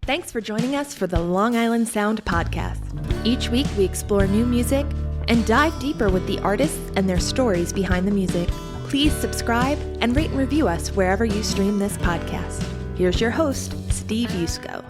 Thanks for joining us for the Long Island Sound podcast. Each week we explore new music and dive deeper with the artists and their stories behind the music. Please subscribe and rate and review us wherever you stream this podcast. Here's your host, Steve Yusko.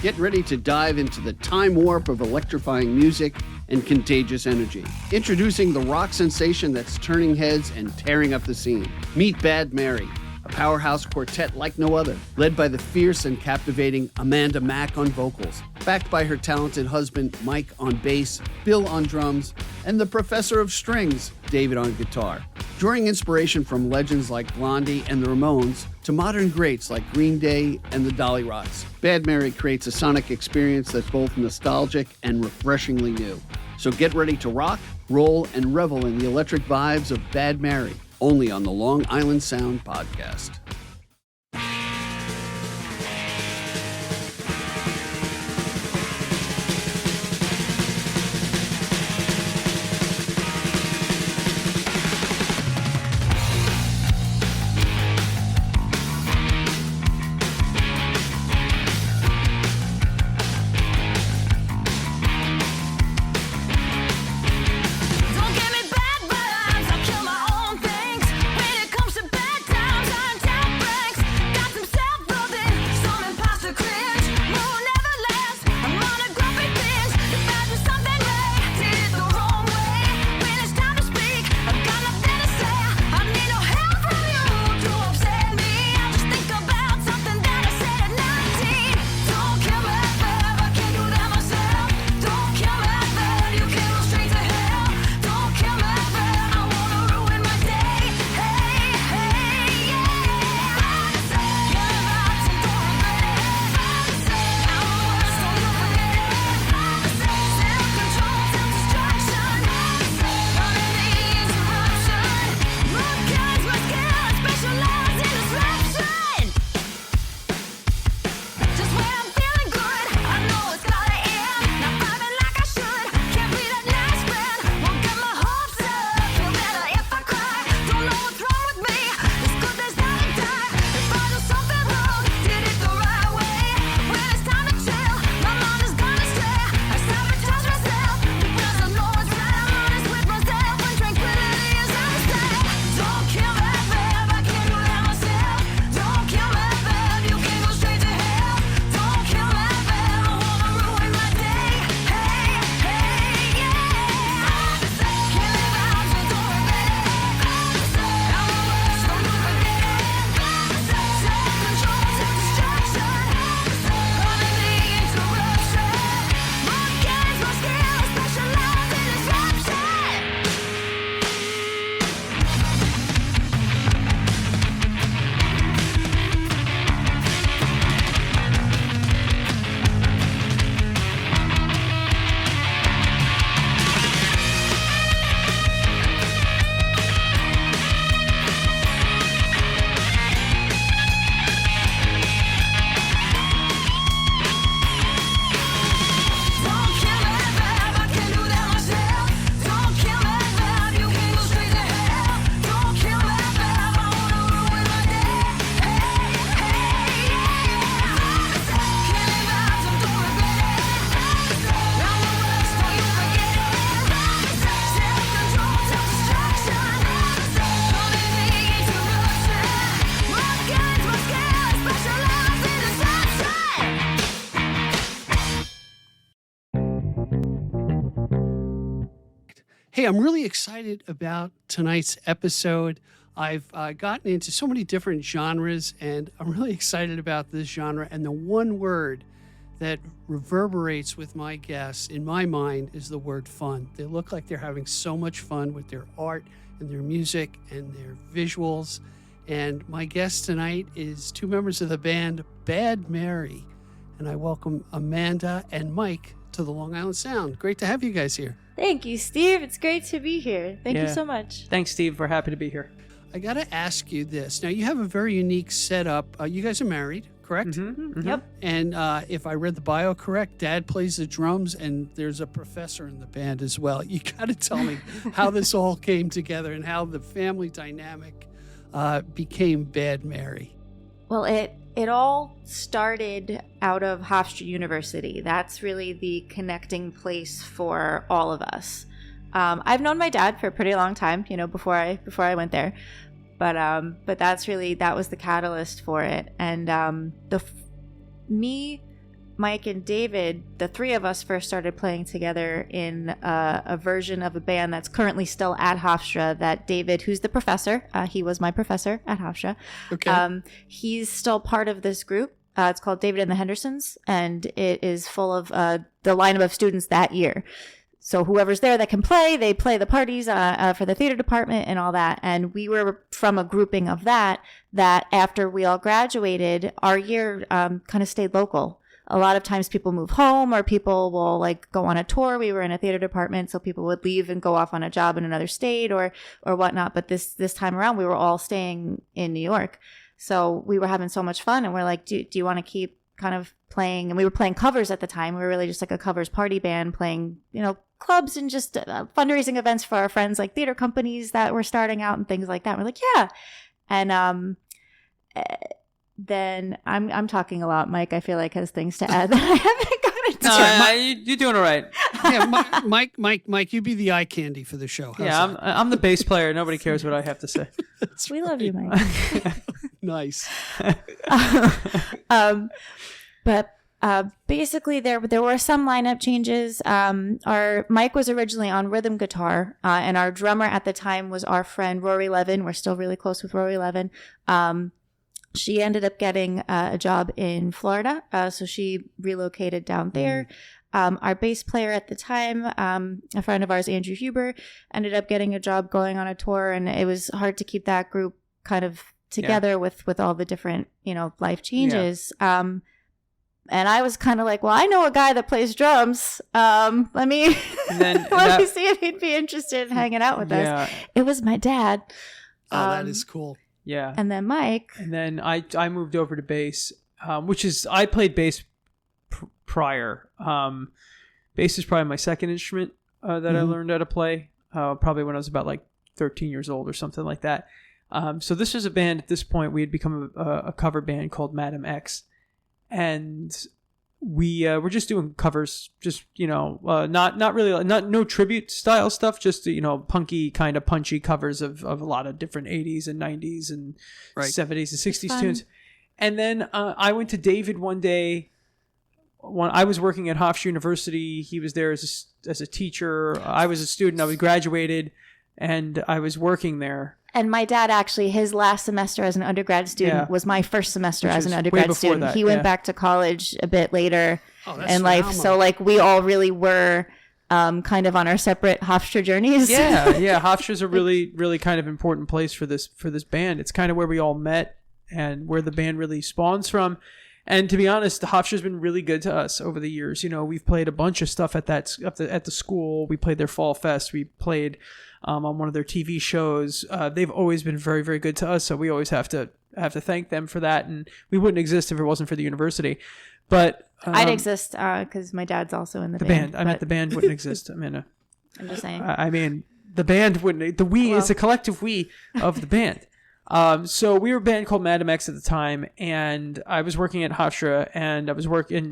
Get ready to dive into the time warp of electrifying music and contagious energy. Introducing the rock sensation that's turning heads and tearing up the scene. Meet Bad Mary, a powerhouse quartet like no other, led by the fierce and captivating Amanda Mack on vocals, backed by her talented husband Mike on bass, Bill on drums, and the professor of strings, David on guitar. Drawing inspiration from legends like Blondie and the Ramones to modern greats like Green Day and the Dollyrots, Bad Mary creates a sonic experience that's both nostalgic and refreshingly new. So get ready to rock, roll, and revel in the electric vibes of Bad Mary, only on the Long Island Sound podcast. Hey, I'm really excited about tonight's episode. I've gotten into so many different genres, and I'm really excited about this genre. And the one word that reverberates with my guests in my mind is the word fun. They look like they're having so much fun with their art and their music and their visuals. And my guest tonight is two members of the band Bad Mary. And I welcome Amanda and Mike to the Long Island Sound. Great to have you guys here. Thank you, Steve. It's great to be here. Thank you so much. Thanks, Steve. We're happy to be here. I got to ask you this. Now, you have a very unique setup. You guys are married, correct? Mm-hmm, mm-hmm. Yep. And if I read the bio correct, Dad plays the drums, and there's a professor in the band as well. You got to tell me how this all came together and how the family dynamic became Bad Mary. Well, it it all started out of Hofstra University. That's really the connecting place for all of us. I've known my dad for a pretty long time, before I went there, but that was the catalyst for it. And me, Mike, and David, the three of us first started playing together in a version of a band that's currently still at Hofstra. That David, who's the professor, he was my professor at Hofstra. Okay. He's still part of this group. It's called David and the Hendersons, and it is full of the lineup of students that year. So whoever's there that can play, they play the parties for the theater department and all that. And we were from a grouping of that after we all graduated, our year kind of stayed local. A lot of times people move home or people will like go on a tour. We were in a theater department, so people would leave and go off on a job in another state or whatnot. But this time around, we were all staying in New York. So we were having so much fun, and we're like, do you want to keep kind of playing? And we were playing covers at the time. We were really just like a covers party band playing, clubs and just fundraising events for our friends, like theater companies that were starting out and things like that. We're like, yeah. And then I'm talking a lot. Mike, I feel like, has things to add that I haven't gotten to. You're doing all right. Yeah, Mike, you be the eye candy for the show. How's that? I'm the bass player. Nobody cares what I have to say. We love you, Mike. Nice. But basically, there were some lineup changes. Our Mike was originally on rhythm guitar, and our drummer at the time was our friend Rory Levin. We're still really close with Rory Levin. She ended up getting a job in Florida, so she relocated down there. Our bass player at the time, a friend of ours, Andrew Huber, ended up getting a job going on a tour, and it was hard to keep that group kind of together with all the different, life changes. Yeah. And I was kind of like, well, I know a guy that plays drums. Let me see if he'd be interested in hanging out with us. It was my dad. Oh, that is cool. Yeah. And then Mike. And then I moved over to bass, which is, I played bass prior. Bass is probably my second instrument that I learned how to play, probably when I was about like 13 years old or something like that. So this was a band at this point. We had become a cover band called Madam X. And we were just doing covers, just, not really, no tribute style stuff, just, punky kind of punchy covers of a lot of different 80s and 90s and 70s and 60s tunes. And then I went to David one day when I was working at Hofstra University. He was there as a teacher. I was a student. I was graduated and I was working there. And my dad, actually, his last semester as an undergrad student was my first semester as an undergrad student. That, he went back to college a bit later in life. So, we all really were kind of on our separate Hofstra journeys. Yeah. Hofstra's a really, really kind of important place for this band. It's kind of where we all met and where the band really spawns from. And to be honest, Hofstra's been really good to us over the years. We've played a bunch of stuff at the school. We played their Fall Fest. We played on one of their TV shows. They've always been very, very good to us. So we always have to thank them for that. And we wouldn't exist if it wasn't for the university. But I'd exist because my dad's also in the band. I meant the band wouldn't exist. I'm just saying. I mean, the band wouldn't. The we is a collective we of the band. So we were a band called Madam X at the time, and I was working at Hofstra, and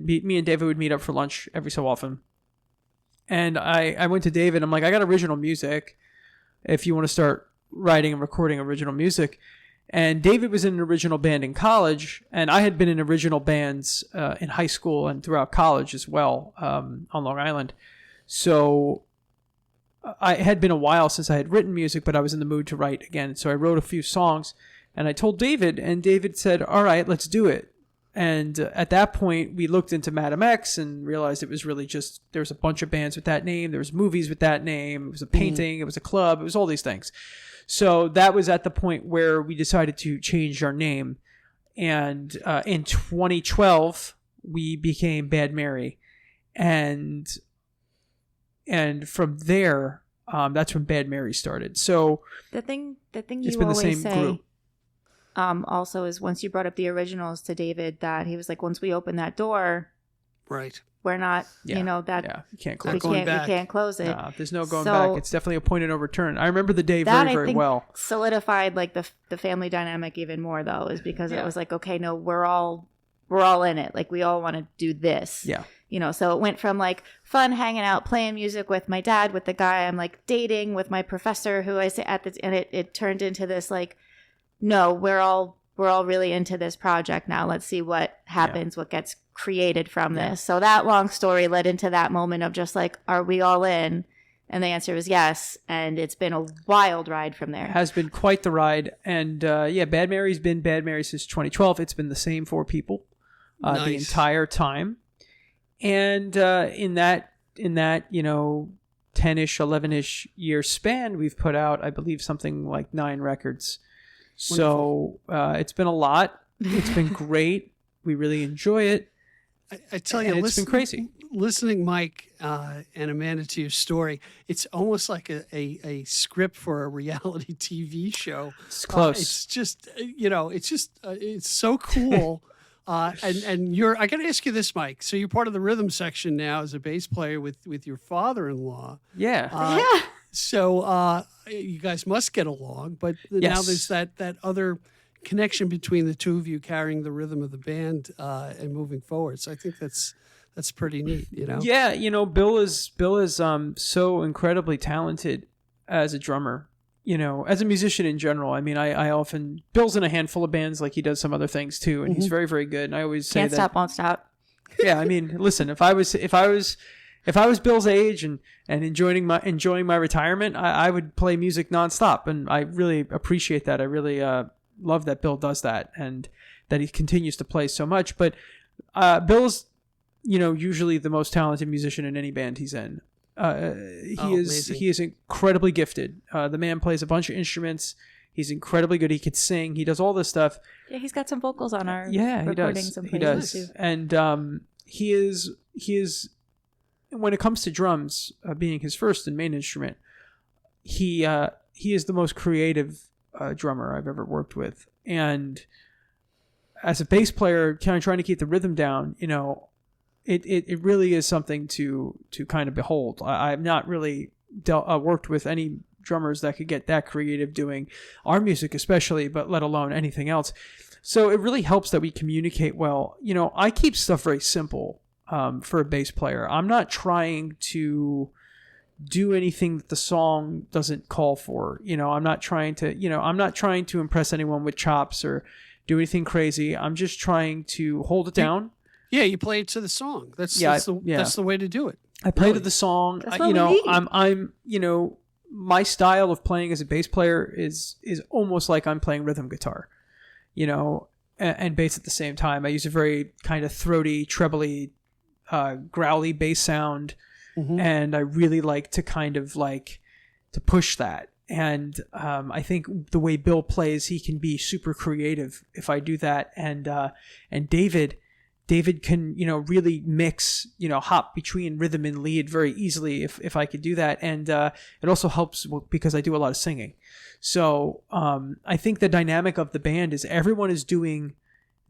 me and David would meet up for lunch every so often. And I went to David. I'm like, I got original music. If you want to start writing and recording original music. And David was in an original band in college, and I had been in original bands in high school and throughout college as well on Long Island. So I had been a while since I had written music, but I was in the mood to write again. So I wrote a few songs, and I told David, and David said, all right, let's do it. And at that point, we looked into Madam X and realized it was really just, there was a bunch of bands with that name. There was movies with that name. It was a painting. It was a club. It was all these things. So that was at the point where we decided to change our name. And in 2012, we became Bad Mary. And from there, that's when Bad Mary started. So the thing you always say also is, once you brought up the originals to David, that he was like, once we open that door, Right. We're not, Yeah. you know, that You can't close we it. going can't back. we can't close it. There's no going So back. It's definitely a point of no return. I remember the day that very, I very think well. solidified like the family dynamic even more though, is because Yeah. it was like, okay, no, we're all in it. Like we all want to do this. Yeah. You know, so it went from like fun hanging out, playing music with my dad, with the guy I'm like dating, with my professor who I say and it turned into this like, no, we're all really into this project now. Let's see what happens, what gets created from this. So that long story led into that moment of just like, are we all in? And the answer was yes. And it's been a wild ride from there. It has been quite the ride. And Bad Mary's been Bad Mary since 2012. It's been the same 4 people the entire time. And in that 10-ish, 11-ish year span, we've put out, I believe, something like 9 records. So it's been a lot. It's been great. We really enjoy it. I tell you, it's been crazy. Listening, Mike and Amanda, to your story, it's almost like a script for a reality TV show. It's close. It's just, it's so cool. And I got to ask you this, Mike. So you're part of the rhythm section now as a bass player with your father-in-law. Yeah. So you guys must get along, but now there's that other connection between the two of you carrying the rhythm of the band and moving forward. So I think that's pretty neat, you know? Yeah, Bill is so incredibly talented as a drummer, as a musician in general. I mean, I often, Bill's in a handful of bands, like he does some other things too, and he's very, very good. And I always say Can't stop, won't stop. Yeah, I mean, listen, if I was Bill's age and enjoying my retirement, I would play music nonstop, and I really appreciate that. I really love that Bill does that and that he continues to play so much. But Bill's, usually the most talented musician in any band he's in. He is incredibly gifted. The man plays a bunch of instruments. He's incredibly good. He could sing. He does all this stuff. Yeah, he's got some vocals on our He recordings. does. He does. Too. And he is when it comes to drums, being his first and main instrument, he is the most creative drummer I've ever worked with. And as a bass player, kind of trying to keep the rhythm down, it really is something to kind of behold. I've not really worked with any drummers that could get that creative doing our music, especially, but let alone anything else. So it really helps that we communicate well. I keep stuff very simple for a bass player. I'm not trying to do anything that the song doesn't call for. I'm not trying to impress anyone with chops or do anything crazy. I'm just trying to hold it down. Yeah, you play it to the song. That's the way to do it. I play to the song. That's what we need. I'm my style of playing as a bass player is almost like I'm playing rhythm guitar, and bass at the same time. I use a very kind of throaty, trebly, growly bass sound, and I really like to kind of like to push that. And I think the way Bill plays, he can be super creative if I do that. And David can, really mix, hop between rhythm and lead very easily if I could do that. And it also helps because I do a lot of singing. So I think the dynamic of the band is everyone is doing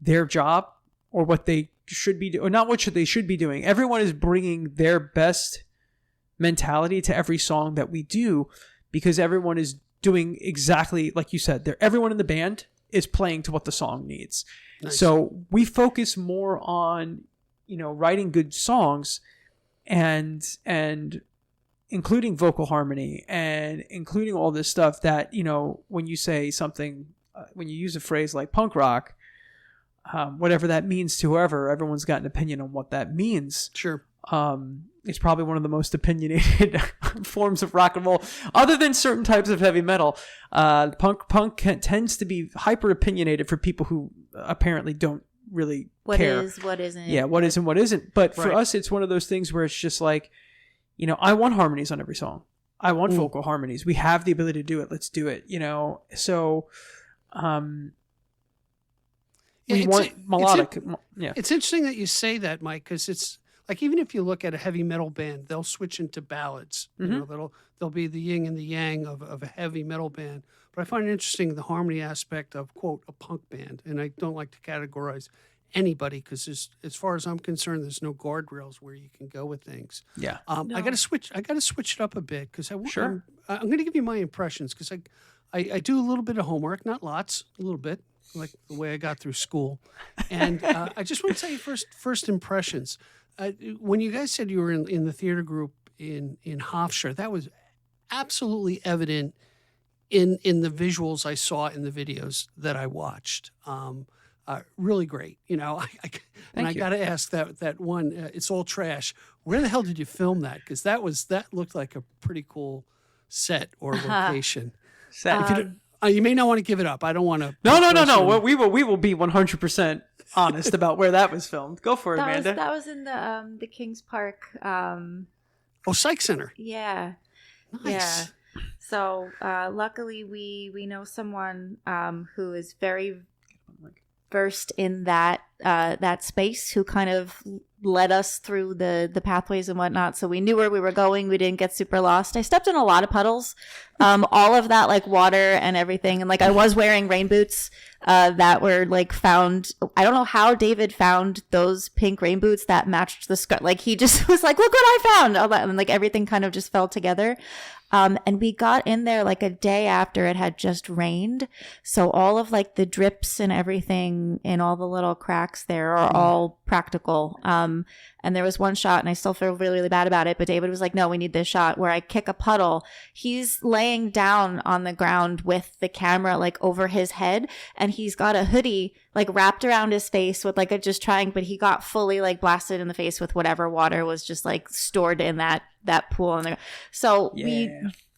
their job or what they should be doing, or not what they should be doing. Everyone is bringing their best mentality to every song that we do because everyone is doing exactly like you said. Everyone in the band is playing to what the song needs. Nice. So we focus more on, writing good songs and including vocal harmony and including all this stuff that, when you say something, when you use a phrase like punk rock, whatever that means to whoever, everyone's got an opinion on what that means. Sure. It's probably one of the most opinionated forms of rock and roll, other than certain types of heavy metal. Punk tends to be hyper opinionated for people who apparently don't really care. What is, what isn't. Yeah, what is and what isn't. But for us, it's one of those things where it's just like, I want harmonies on every song. I want vocal harmonies. We have the ability to do it. Let's do it. So, we want melodic. It's interesting that you say that, Mike, because it's like even if you look at a heavy metal band, they'll switch into ballads. They'll be the yin and the yang of a heavy metal band. But I find it interesting the harmony aspect of, quote, a punk band. And I don't like to categorize anybody, because as far as I'm concerned, there's no guardrails where you can go with things. Yeah. I got to switch it up a bit because Sure. I'm going to give you my impressions because I do a little bit of homework, not lots, a little bit, like the way I got through school. And I just want to tell you first impressions. When you guys said you were in the theater group in Hofstra, that was absolutely evident in the visuals I saw in the videos that I watched. Really great. I got to ask that one, It's All Trash. Where the hell did you film that? Because that looked like a pretty cool set or location. You may not want to give it up. I don't want to. No. Well, we will be 100% honest about where that was filmed. Go for it, Amanda. That was in the Kings Park. Psych Center. Yeah. Nice. Yeah. So luckily we know someone who is very versed in that space, who kind of led us through the pathways and whatnot. So we knew where we were going. We didn't get super lost. I stepped in a lot of puddles, all of that, like water and everything. And like I was wearing rain boots that were like found. I don't know how David found those pink rain boots that matched the skirt. Like he just was like, look what I found. All that, and like everything kind of just fell together. And we got in there like a day after it had just rained. So all of like the drips and everything in all the little cracks there are all practical. And there was one shot, and I still feel really, really bad about it, but David was like, no, we need this shot, where I kick a puddle. He's laying down on the ground with the camera like over his head, and he's got a hoodie like wrapped around his face with like but he got fully like blasted in the face with whatever water was just like stored in that pool. So we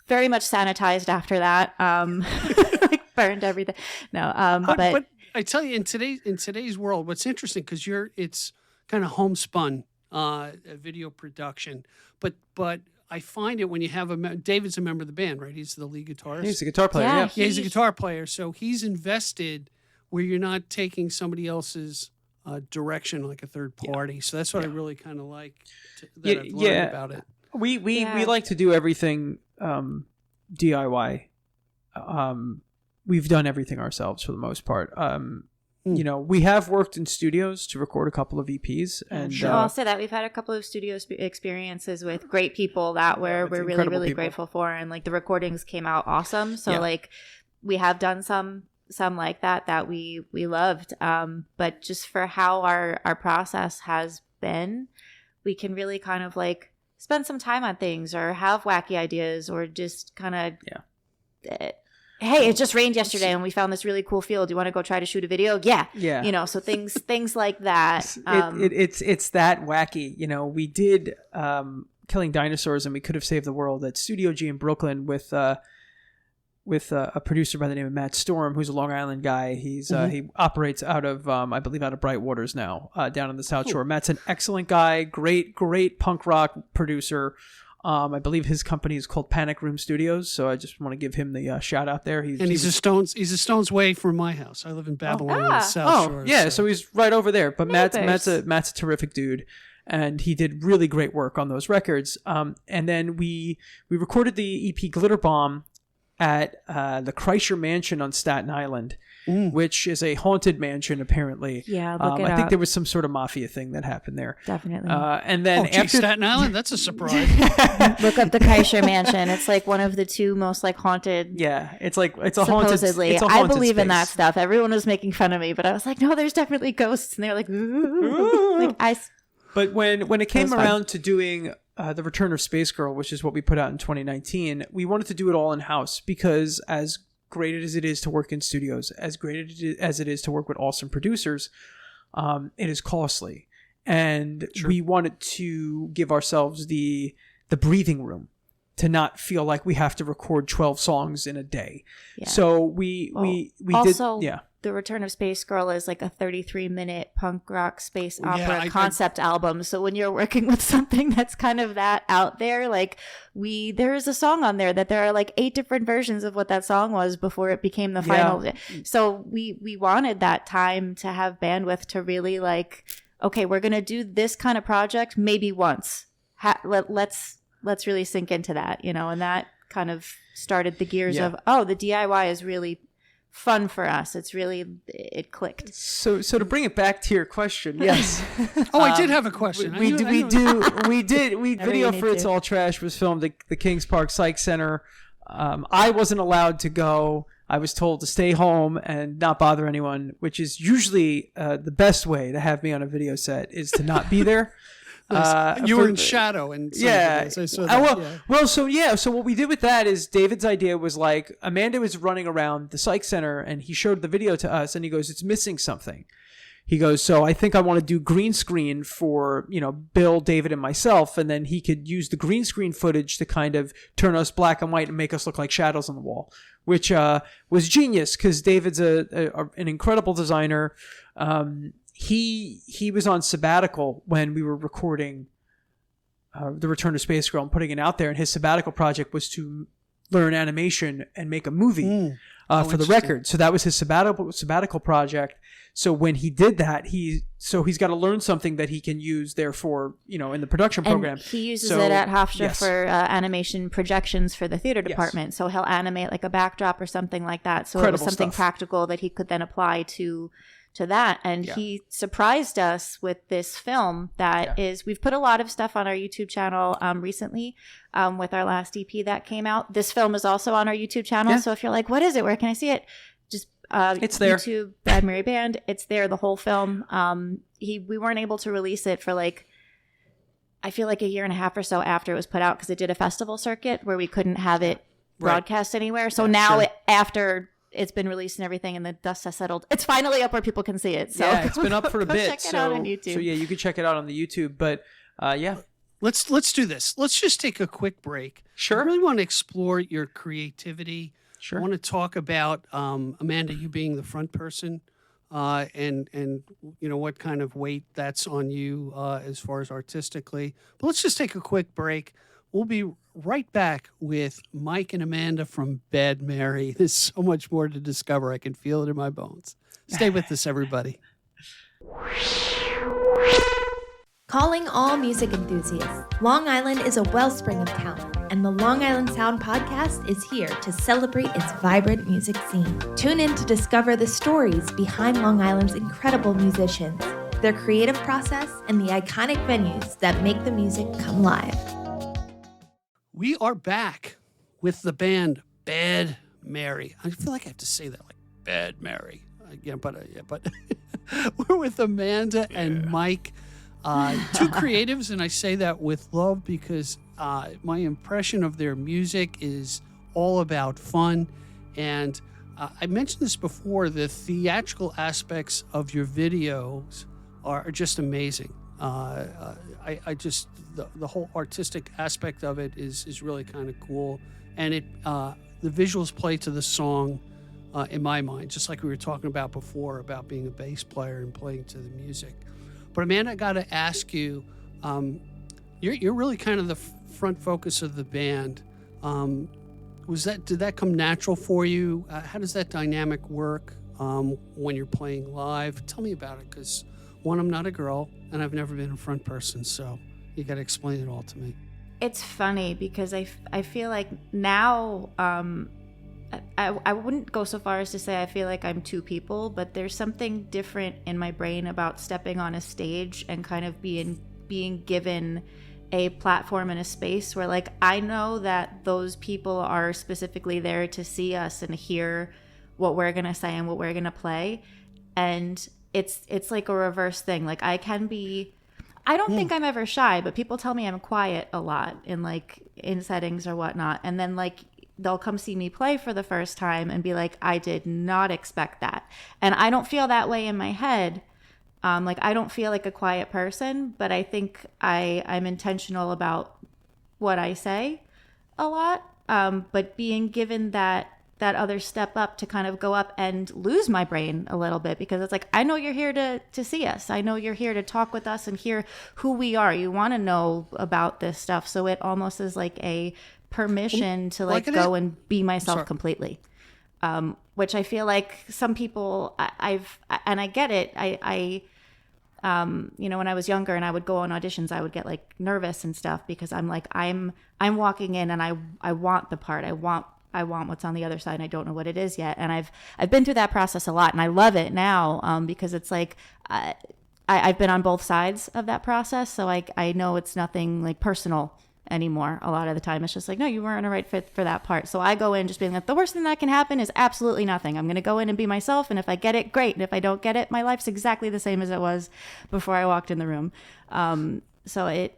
very much sanitized after that. Like burned everything. No, but I tell you, in today's world, what's interesting, because it's kind of homespun video production, but I find it when you have David's a member of the band, right? He's the lead guitarist. He's a guitar player. Yeah, he's a guitar player, so he's invested where you're not taking somebody else's direction like a third party. So that's what I really kind of like that I've learned about it. We like to do everything DIY. We've done everything ourselves for the most part. We have worked in studios to record a couple of EPs, and I'll say that we've had a couple of studio experiences with great people that we're really, really grateful for, and like the recordings came out awesome. So like we have done some like that we loved, but just for how our process has been, we can really kind of like spend some time on things or have wacky ideas or just kind of hey, it just rained yesterday and we found this really cool field. Do you want to go try to shoot a video? Yeah. So things like that. It's that wacky. We did Killing Dinosaurs, and we could have saved the world at Studio G in Brooklyn with a producer by the name of Matt Storm, who's a Long Island guy. He's he operates out of I believe out of Bright Waters now, down in the South Shore. Matt's an excellent guy, great punk rock producer. I believe his company is called Panic Room Studios, so I just want to give him the shout out there. He's a stone's way from my house. I live in Babylon on the South Shore. Yeah, so he's right over there. But Matt's a terrific dude, and he did really great work on those records. And then we recorded the EP Glitter Bomb at the Kreischer Mansion on Staten Island, which is a haunted mansion, apparently. Yeah, look it I think up. there was some sort of mafia thing that happened there. Definitely. And then after Staten Island, that's a surprise. Look up the Kreischer Mansion. It's like one of the two most like haunted. Yeah, it's a haunted. Supposedly, it's a haunted I believe space. in that stuff. Everyone was making fun of me, but I was like, no, there's definitely ghosts, and they're like, ooh. Like But when it came around to doing The Return of Space Girl, which is what we put out in 2019, we wanted to do it all in-house because as great as it is to work in studios, as great as it is to work with awesome producers, it is costly. And we wanted to give ourselves the breathing room to not feel like we have to record 12 songs in a day. Yeah. So we also, did... Yeah. The Return of Space Girl is like a 33-minute punk rock space opera concept album. So when you're working with something that's kind of that out there, like there is a song on there that there are like 8 different versions of what that song was before it became the final. So we wanted that time to have bandwidth to really like, okay, we're going to do this kind of project maybe once. Let's really sink into that, and that kind of started the gears of, the DIY is really fun for us. It's really, it clicked. So to bring it back to your question, yes. I did have a question. We video you for need It's to. All Trash was filmed at the Kings Park Psych Center. I wasn't allowed to go. I was told to stay home and not bother anyone, which is usually the best way to have me on a video set, is to not be there. You were in shadow, and I saw that. So what we did with that is David's idea was like, Amanda was running around the psych center and he showed the video to us and he goes, it's missing something. He goes, so I think I want to do green screen for, Bill, David, and myself, and then he could use the green screen footage to kind of turn us black and white and make us look like shadows on the wall, which was genius because David's an incredible designer. He was on sabbatical when we were recording The Return to Space Girl and putting it out there, and his sabbatical project was to learn animation and make a movie for the record. So that was his sabbatical project. So when he did that, he's got to learn something that he can use, therefore, in the production program. And he uses it at Hofstra yes. for animation projections for the theater department. So he'll animate like a backdrop or something like that. So Incredible it was something stuff. practical that he could then apply to that. And he surprised us with this film that is, we've put a lot of stuff on our YouTube channel recently with our last EP that came out. This film is also on our YouTube channel. Yeah. So if you're like, what is it? Where can I see it? Just it's there. YouTube, Bad Mary Band. It's there, the whole film. We weren't able to release it for I feel like a year and a half or so after it was put out because it did a festival circuit where we couldn't have it broadcast anywhere. So now after it's been released and everything and the dust has settled, it's finally up where people can see it. So it's been up for a bit. Check it out on YouTube. So you can check it out on the YouTube. But Let's do this. Let's just take a quick break. Sure. I really want to explore your creativity. Sure. I want to talk about Amanda, you being the front person, and what kind of weight that's on you as far as artistically. But let's just take a quick break. We'll be right back with Mike and Amanda from Bad Mary. There's so much more to discover. I can feel it in my bones. Stay with us, everybody. Calling all music enthusiasts, Long Island is a wellspring of talent, and the Long Island Sound Podcast is here to celebrate its vibrant music scene. Tune in to discover the stories behind Long Island's incredible musicians, their creative process, and the iconic venues that make the music come live. We are back with the band Bad Mary. I feel like I have to say that, like Bad Mary. But we're with Amanda and Mike. Two creatives, and I say that with love because my impression of their music is all about fun. And I mentioned this before, the theatrical aspects of your videos are just amazing. I just, the whole artistic aspect of it is really kind of cool. And the visuals play to the song in my mind, just like we were talking about before about being a bass player and playing to the music. But Amanda, I got to ask you, you're really kind of the front focus of the band. Did that come natural for you? How does that dynamic work when you're playing live? Tell me about it, because one, I'm not a girl, and I've never been a front person, so you got to explain it all to me. It's funny because I feel like now I wouldn't go so far as to say I feel like I'm two people, but there's something different in my brain about stepping on a stage and kind of being given a platform and a space where, like, I know that those people are specifically there to see us and hear what we're going to say and what we're going to play. And it's like a reverse thing. Like, I don't think I'm ever shy, but people tell me I'm quiet a lot in settings or whatnot. And then they'll come see me play for the first time and be like, I did not expect that. And I don't feel that way in my head. I don't feel like a quiet person, but I think I'm intentional about what I say a lot. But being given that other step up to kind of go up and lose my brain a little bit, because it's like, I know you're here to see us. I know you're here to talk with us and hear who we are. You want to know about this stuff. So it almost is like a permission to go and be myself completely. Which I feel like some people and I get it. I when I was younger and I would go on auditions, I would get like nervous and stuff because I'm like, I'm walking in and I want the part. I I want what's on the other side and I don't know what it is yet. And I've been through that process a lot, and I love it now, because it's like I've been on both sides of that process, so I know it's nothing like personal anymore. A lot of the time it's just like, no, you weren't a right fit for that part. So I go in just being like, the worst thing that can happen is absolutely nothing. I'm going to go in and be myself, and if I get it, great, and if I don't get it, my life's exactly the same as it was before I walked in the room. So I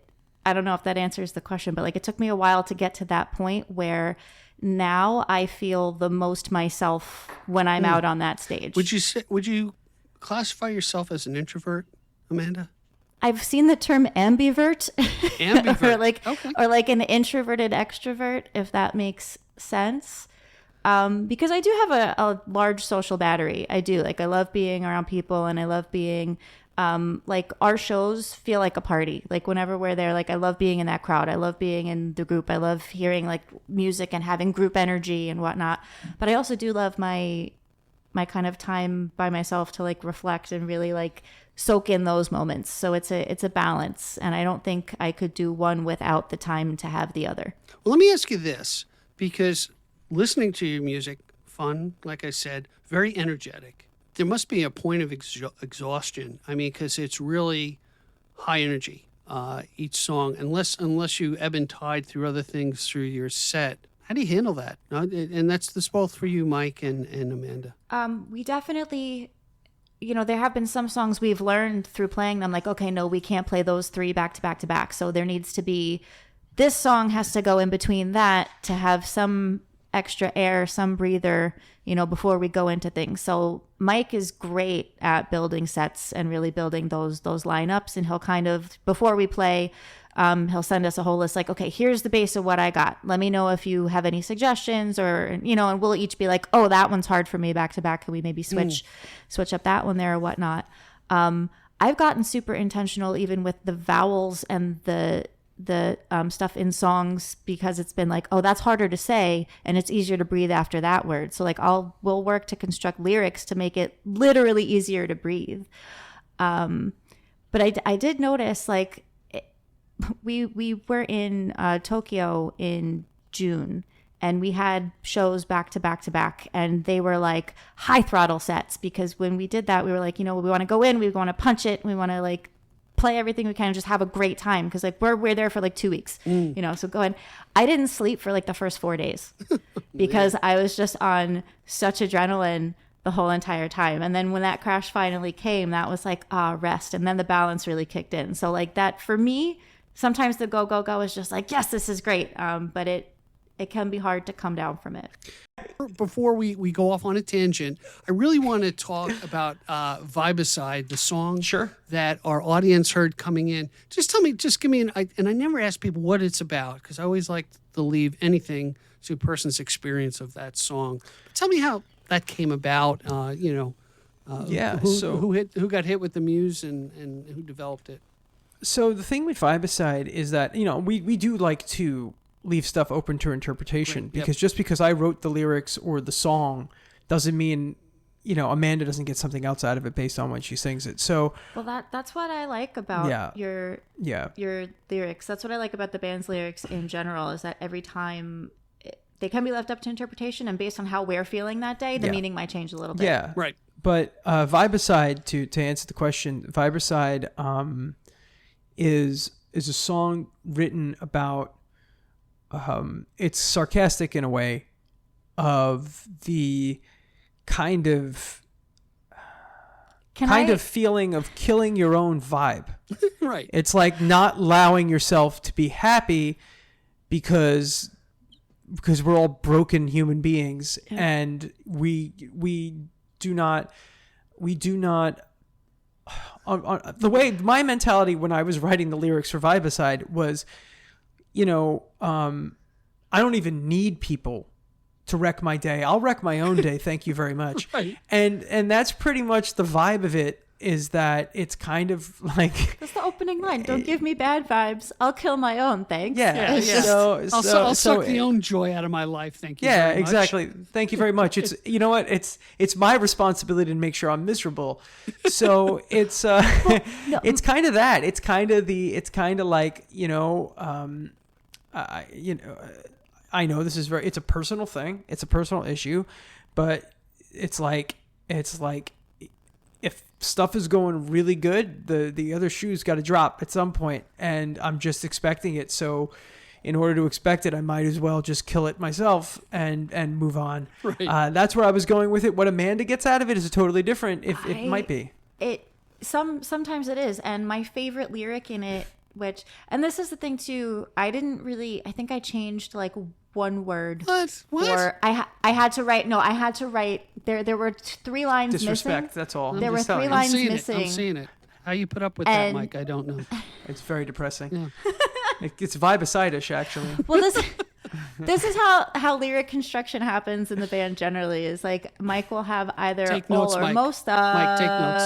don't know if that answers the question, but like it took me a while to get to that point where now I feel the most myself when I'm out on that stage. Would you classify yourself as an introvert, Amanda? I've seen the term ambivert, Ambivert. or like an introverted extrovert, if that makes sense. Because I do have a large social battery. I do. Like I love being around people, and I love being, like our shows feel like a party. Like whenever we're there, like I love being in that crowd. I love being in the group. I love hearing like music and having group energy and whatnot. But I also do love my kind of time by myself to like reflect and really like soak in those moments. So it's a balance, and I don't think I could do one without the time to have the other. Well, let me ask you this, because listening to your music, fun, like I said, very energetic. There must be a point of exhaustion. I mean, because it's really high energy, each song, unless you ebb and tide through other things through your set. How do you handle that? And that's both for you, Mike and Amanda. We definitely, there have been some songs we've learned through playing them, like, okay, no, we can't play those three back to back to back. So there needs to be, this song has to go in between that to have some extra air, some breather, before we go into things. So Mike is great at building sets and really building those lineups. And he'll kind of, before we play, he'll send us a whole list, like, okay, here's the base of what I got. Let me know if you have any suggestions, or, and we'll each be like, oh, that one's hard for me back to back. Can we maybe switch up that one there or whatnot? I've gotten super intentional even with the vowels and the stuff in songs, because it's been like, oh, that's harder to say and it's easier to breathe after that word. So like we'll work to construct lyrics to make it literally easier to breathe. But I did notice, like, we were in Tokyo in June, and we had shows back to back to back, and they were like high throttle sets, because when we did that, we were like, we want to go in, we want to punch it, we want to like play everything we can and just have a great time, because like we're there for like 2 weeks, so go in. I didn't sleep for like the first 4 days because I was just on such adrenaline the whole entire time. And then when that crash finally came, that was like, rest. And then the balance really kicked in. So like that for me, sometimes the go is just like, yes, this is great. But it can be hard to come down from it. Before we go off on a tangent, I really want to talk about Vibicide, the song that our audience heard coming in. Just give me and I never ask people what it's about, because I always like to leave anything to a person's experience of that song. Tell me how that came about, who got hit with the muse and who developed it. So the thing with Vibicide is that, we do like to leave stuff open to interpretation, right. Because just because I wrote the lyrics or the song doesn't mean, Amanda doesn't get something else out of it based on when she sings it. So, well, that's what I like about your lyrics. That's what I like about the band's lyrics in general, is that every time they can be left up to interpretation, and based on how we're feeling that day, the meaning might change a little bit. Yeah, right. But Vibicide, to answer the question, Vibicide is a song written about. It's sarcastic in a way, of the kind of feeling of killing your own vibe. Right. It's like not allowing yourself to be happy because we're all broken human beings, and we do not the way my mentality when I was writing the lyrics for Vibicide was, I don't even need people to wreck my day. I'll wreck my own day. Thank you very much. Right. And that's pretty much the vibe of it, is that it's kind of like... That's the opening line. Don't give me bad vibes. I'll kill my own. Thanks. Yeah. I'll suck the own joy out of my life. Thank you very much. Exactly. Thank you very much. It's, you know what? It's my responsibility to make sure I'm miserable. So it's, it's kind of that. It's kind of like, I know this is it's a personal thing. It's a personal issue, but it's like if stuff is going really good, the other shoe's got to drop at some point, and I'm just expecting it. So in order to expect it, I might as well just kill it myself and move on. Right. That's where I was going with it. What Amanda gets out of it is totally different. It might be. Sometimes it is. And my favorite lyric in it, and this is the thing too, I think I changed like one word. What? Or I had to write, there were 3 lines Disrespect, missing. that's all. There were 3 lines missing. I'm seeing it. How you put up with that, Mike, I don't know. It's very depressing. Yeah. It's vibicidish, actually. Well, this is how lyric construction happens in the band generally, is like Mike will have either Take all notes, or Mike. most of. Mike, take notes.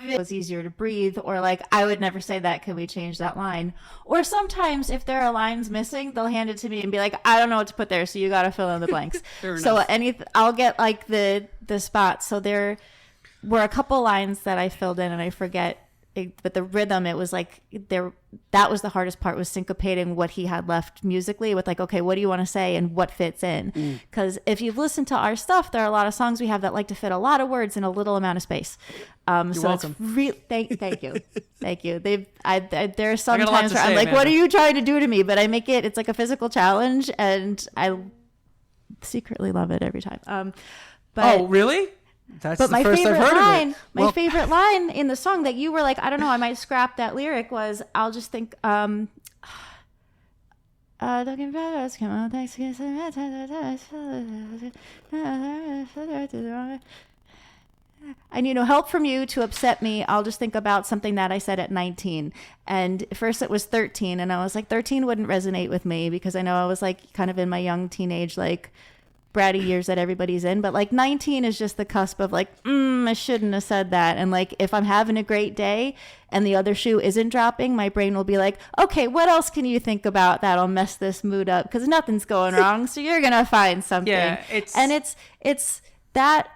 It was easier to breathe, or like, I would never say that, can we change that line? Or sometimes if there are lines missing, they'll hand it to me and be like, I don't know what to put there, so you got to fill in the blanks. So I'll get like the spot. So there were a couple lines that I filled in and I forget but the rhythm, it was like that was the hardest part, was syncopating what he had left musically with like, okay, what do you want to say and what fits in? Because if you've listened to our stuff, there are a lot of songs we have that like to fit a lot of words in a little amount of space. You're welcome. Thank you. There are some times where I'm like, Amanda. what are you trying to do to me? But I make it's like a physical challenge, and I secretly love it every time. Oh, really? That's but the my first I've favorite heard line, of it. my favorite line in the song that you were like, I don't know, I might scrap that lyric, was, I'll just think, looking back, let's come on, thanks. I need no help from you to upset me. I'll just think about something that I said at 19. And first it was 13, and I was like, 13 wouldn't resonate with me because I know I was like kind of in my young teenage, like, bratty years that everybody's in, but like 19 is just the cusp of like, I shouldn't have said that. And like, if I'm having a great day and the other shoe isn't dropping, my brain will be like, okay, what else can you think about that'll mess this mood up? Because nothing's going wrong, so you're gonna find something. Yeah, it's that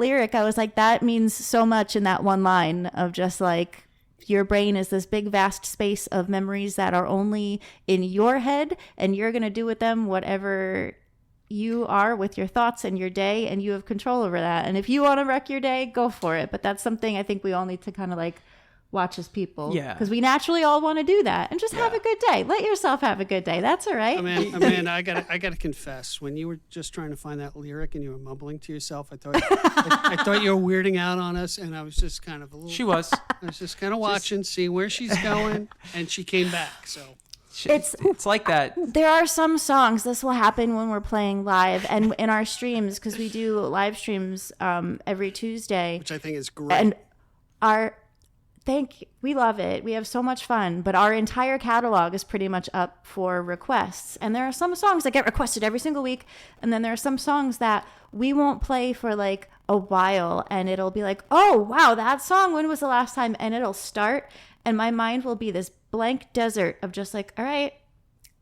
lyric. I was like, that means so much in that one line of just like, your brain is this big vast space of memories that are only in your head, and you're gonna do with them whatever you are with your thoughts and your day, and you have control over that. And if you want to wreck your day, go for it. But that's something I think we all need to kind of like watch as people. Yeah. Because we naturally all want to do that and just have a good day. Let yourself have a good day. That's all right. Amanda, I gotta confess, when you were just trying to find that lyric and you were mumbling to yourself, I thought you were weirding out on us, and I was just kind of a little. She was. I was just kind of watching, see where she's going, and she came back. So. It's like that. There are some songs, this will happen when we're playing live and in our streams, because we do live streams every Tuesday, Which I think is great. and we love it. We have so much fun, but our entire catalog is pretty much up for requests. And there are some songs that get requested every single week, and then there are some songs that we won't play for like a while, and it'll be like, oh wow, that song, when was the last time? And it'll start, and my mind will be this blank desert of just like, all right,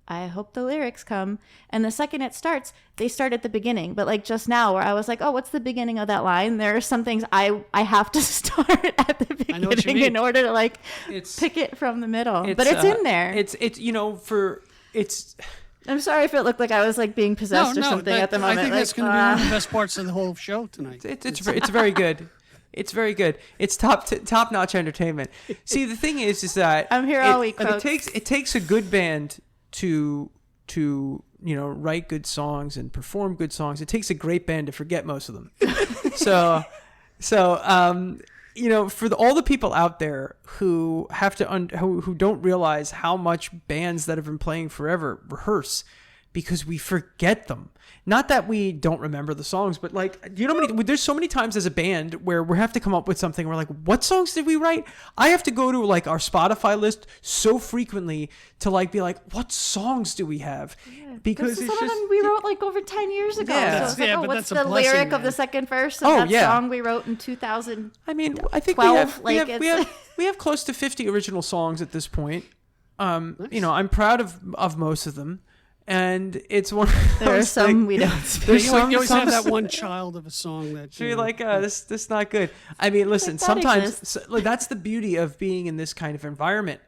I hope the lyrics come. And the second it starts, they start at the beginning. But like just now, where I was like, oh, what's the beginning of that line? There are some things I have to start at the beginning in order to like pick it from the middle. But it's in there. I'm sorry if it looked like I was like being possessed or something at the moment. I think that's going to be one of the best parts of the whole show tonight. It's very good. It's very good. It's top notch entertainment. See, the thing is that I'm here all week, folks. It takes a good band to write good songs and perform good songs. It takes a great band to forget most of them. so for all the people out there who have to who don't realize how much bands that have been playing forever rehearse because we forget them. Not that we don't remember the songs, but like, there's so many times as a band where we have to come up with something. We're like, what songs did we write? I have to go to like our Spotify list so frequently to like be like, what songs do we have? Because some of them we wrote like over 10 years ago. Yeah. So it's like, what's the lyric of the second verse of that song we wrote in 2000? I mean, I think we have close to 50 original songs at this point. I'm proud of most of them. and it's one. There are some we don't speak. You always have that one child of a song that you're like, this not good. I mean, listen, sometimes that's the beauty of being in this kind of environment.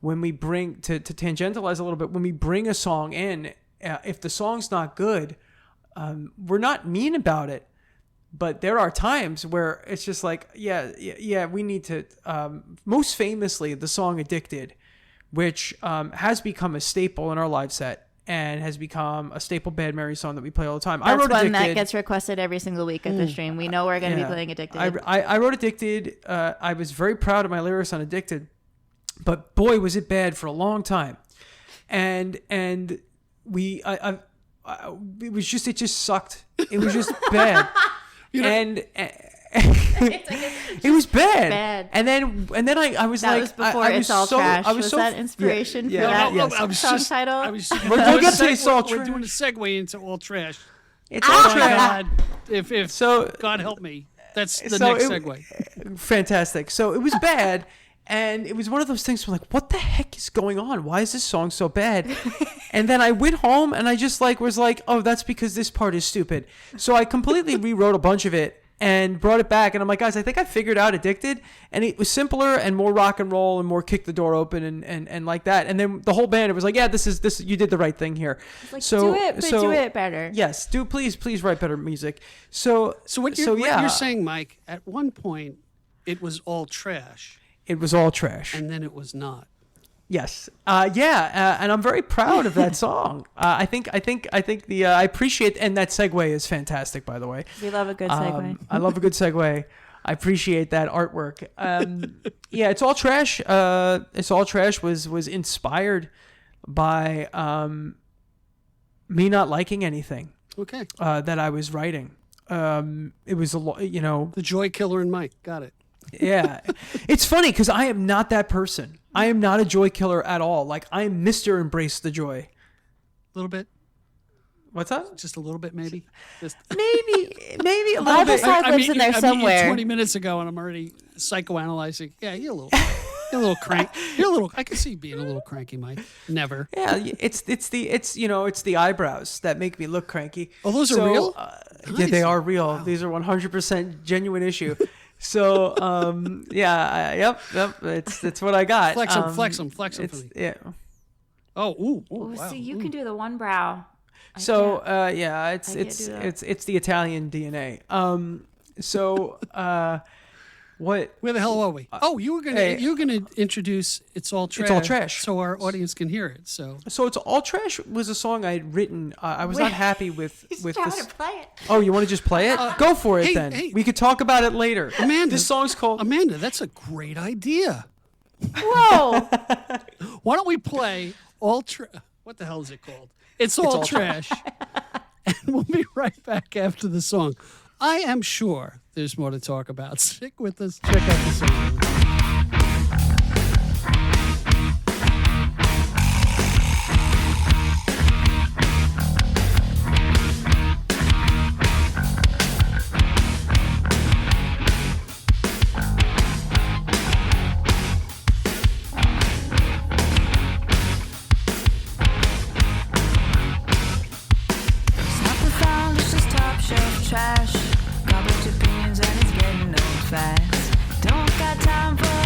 When we bring to tangentialize a little bit, when we bring a song in, if the song's not good, we're not mean about it. But there are times where it's just like, yeah, we need to. Most famously, the song "Addicted," which has become a staple in our live set and has become a staple Bad Mary song that we play all the time. That's one Addicted. That gets requested every single week at the stream. We know we're going to be playing "Addicted." I wrote "Addicted." I was very proud of my lyrics on "Addicted," but boy, was it bad for a long time. And it just sucked. It was just bad. It was bad. And then I was that like, was before I It's was All so, Trash. I was so, that inspiration for that song title? We'll get to It's All Trash. We're doing a segue into All Trash. It's All Trash. God, if God help me, that's the next segue. Fantastic. So it was bad. And it was one of those things where like, what the heck is going on? Why is this song so bad? And then I went home and I just was like, oh, that's because this part is stupid. So I completely rewrote a bunch of it and brought it back. And I'm like, guys, I think I figured out "Addicted." And it was simpler and more rock and roll and more kick the door open and like that. And then the whole band, it was like, yeah, this you did the right thing here. Like, do it better. Yes, please write better music. So what you're saying, Mike, at one point it was all trash. It was all trash. And then it was not. Yes. And I'm very proud of that song. I appreciate, and that segue is fantastic, by the way. We love a good segue. I love a good segue. I appreciate that artwork. It's All Trash. It's All Trash was inspired by me not liking anything. Okay. That I was writing. It was the joy killer in Mike. Got it. Yeah. It's funny because I am not that person. I am not a joy killer at all. Like, I am Mr. Embrace the Joy. A little bit. What's that? Just a little bit, maybe. Maybe a little bit. Lives in there somewhere. 20 minutes ago, and I'm already psychoanalyzing. Yeah, you're a little crank. I can see you being a little cranky, Mike. Never. Yeah, it's the eyebrows that make me look cranky. Oh, those are real? Nice. Yeah, they are real. Wow. These are 100% genuine issue. So, yep. It's what I got. Flex them for me. Yeah. Oh, wow. See, you can do the one brow. It's the Italian DNA. What? Where the hell are we? You were gonna introduce "It's All Trash." It's All Trash, so our audience can hear it. So "It's All Trash" was a song I had written. I was not happy with this. To play it. Oh, you want to just play it? Go for it then. Hey. We could talk about it later. Amanda, this song's called Amanda. That's a great idea. Whoa! Why don't we play All Trash? What the hell is it called? It's all trash. And we'll be right back after the song. I am sure there's more to talk about. Stick with us. Check out the song. Trash, garbage opinions and it's getting old fast. Don't got time for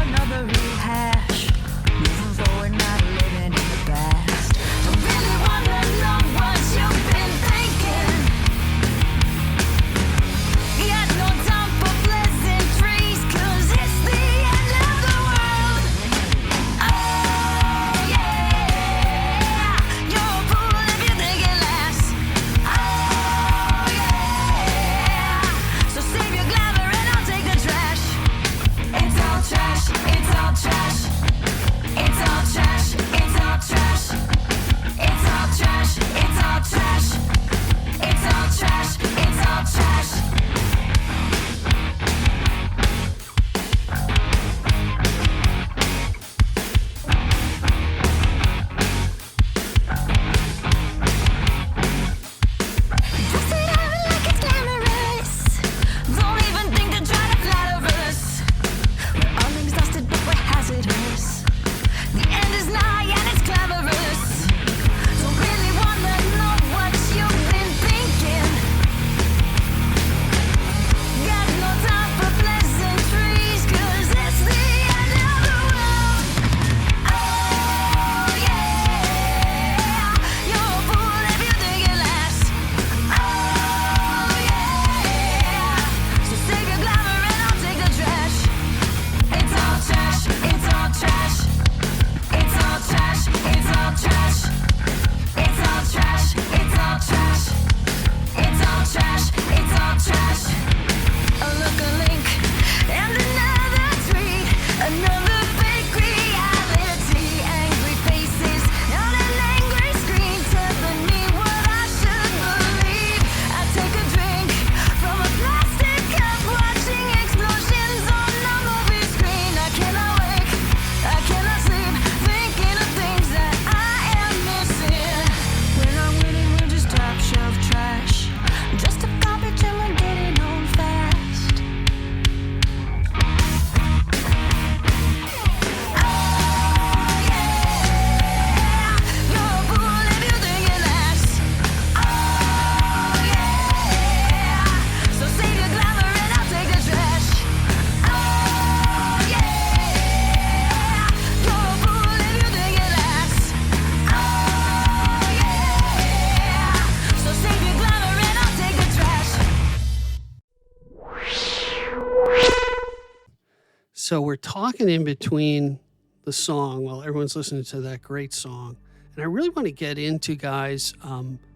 So we're talking in between the song while everyone's listening to that great song. And I really want to get into, guys,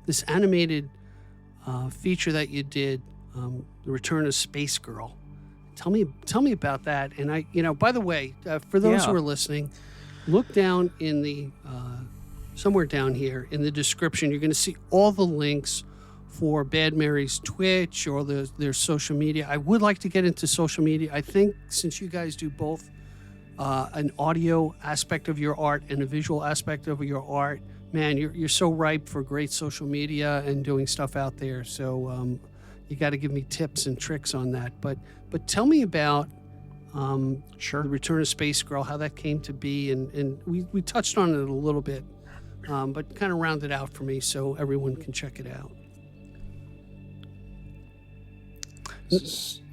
this animated feature that you did, The Return of Space Girl. Tell me about that. And by the way, for those who are listening, look down in the somewhere down here in the description. You're going to see all the links for Bad Mary's Twitch or their social media. I would like to get into social media. I think since you guys do both an audio aspect of your art and a visual aspect of your art, man, you're so ripe for great social media and doing stuff out there. So you got to give me tips and tricks on that. But tell me about The Return of Space Girl, how that came to be, and we touched on it a little bit, but kind of round it out for me so everyone can check it out.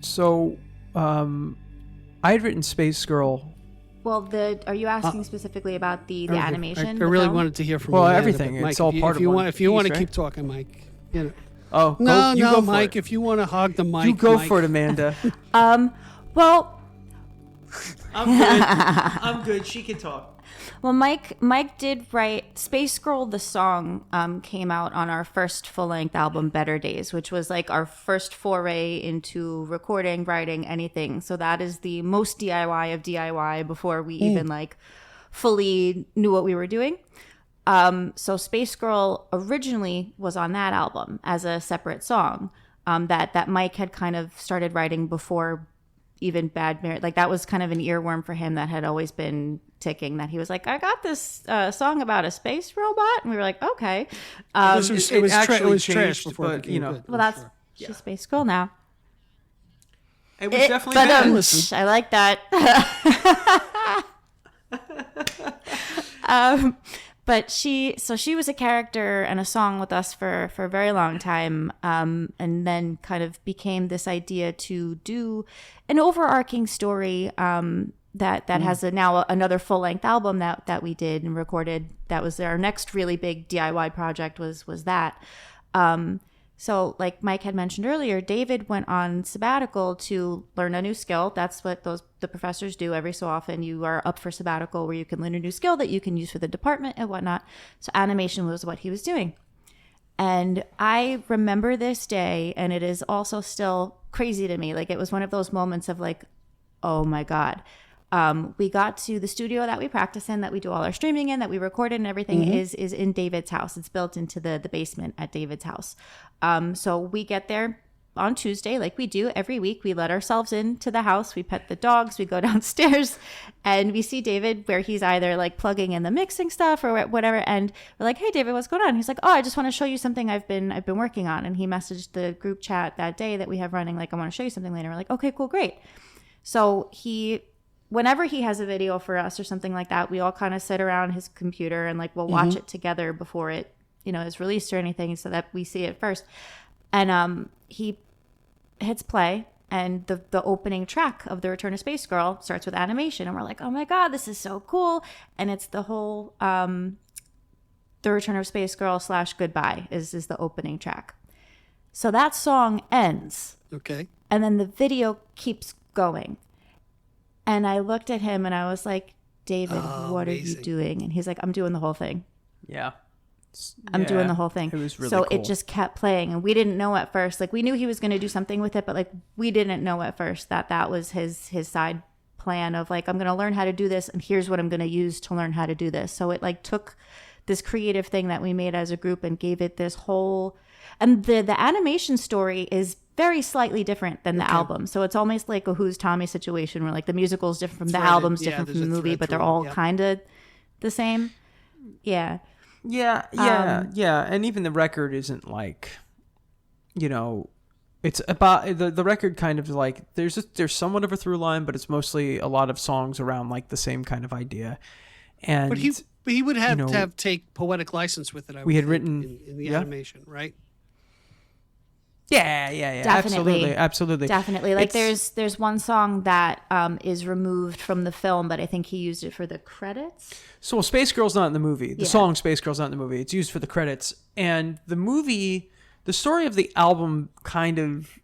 So, I had written Space Girl. Well, are you asking specifically about the animation? I really wanted to hear from you. Well, everything. Mike, it's all part of one. If you want to right? keep talking, Mike. Oh, no, go Mike. It. If you want to hog the mic, you go Mike. for it, Amanda. Well, I'm good. I'm good. She can talk. Well, Mike did write Space Girl. The song came out on our first full-length album, Better Days, which was like our first foray into recording, writing, anything. So that is the most DIY of DIY before we even like fully knew what we were doing. So Space Girl originally was on that album as a separate song that Mike had kind of started writing before even Bad Mary. Like that was kind of an earworm for him that had always been ticking, that he was like, I got this song about a space robot. And we were like, okay. It was trash changed, before but, it became good. Well, that's she's Space Girl now. It was definitely bad. I like that. But she was a character and a song with us for a very long time, and then kind of became this idea to do an overarching story that has now another full-length album that we did and recorded. That was our next really big DIY project was that. So like Mike had mentioned earlier, David went on sabbatical to learn a new skill. That's what the professors do every so often. You are up for sabbatical where you can learn a new skill that you can use for the department and whatnot. So animation was what he was doing. And I remember this day, and it is also still crazy to me. Like it was one of those moments of like, oh my God. We got to the studio that we practice in, that we do all our streaming in, that we recorded and everything is in David's house. It's built into the basement at David's house. So we get there on Tuesday, like we do every week. We let ourselves into the house. We pet the dogs. We go downstairs and we see David where he's either like plugging in the mixing stuff or whatever. And we're like, hey, David, what's going on? He's like, oh, I just want to show you something I've been working on. And he messaged the group chat that day that we have running, like, I want to show you something later. We're like, okay, cool, great. So whenever he has a video for us or something like that, we all kind of sit around his computer and like we'll watch it together before it, is released or anything, so that we see it first. And he hits play, and the opening track of The Return of Space Girl starts with animation, and we're like, oh my God, this is so cool. And it's the whole The Return of Space Girl / Goodbye is the opening track. So that song ends. Okay. And then the video keeps going. And I looked at him and I was like, David, what are you doing? And he's like, I'm doing the whole thing. Yeah. I'm doing the whole thing. It was really so cool. It just kept playing. And we didn't know at first, like we knew he was going to do something with it, but like we didn't know at first that was his side plan of like, I'm going to learn how to do this. And here's what I'm going to use to learn how to do this. So it like took this creative thing that we made as a group and gave it this whole, and the animation story is very slightly different than the album. So it's almost like a Who's Tommy situation where like the musical is different from the album's different from the movie, but they're all kind of the same. Yeah. Yeah. And even the record isn't like, it's about the record kind of like there's somewhat of a through line, but it's mostly a lot of songs around like the same kind of idea. And but he would have to take poetic license with it. We had written in the animation, right? Yeah. Absolutely. Definitely. Like there's one song that is removed from the film, but I think he used it for the credits. So Space Girl's not in the movie. The song Space Girl's not in the movie. It's used for the credits. And the movie, the story of the album kind of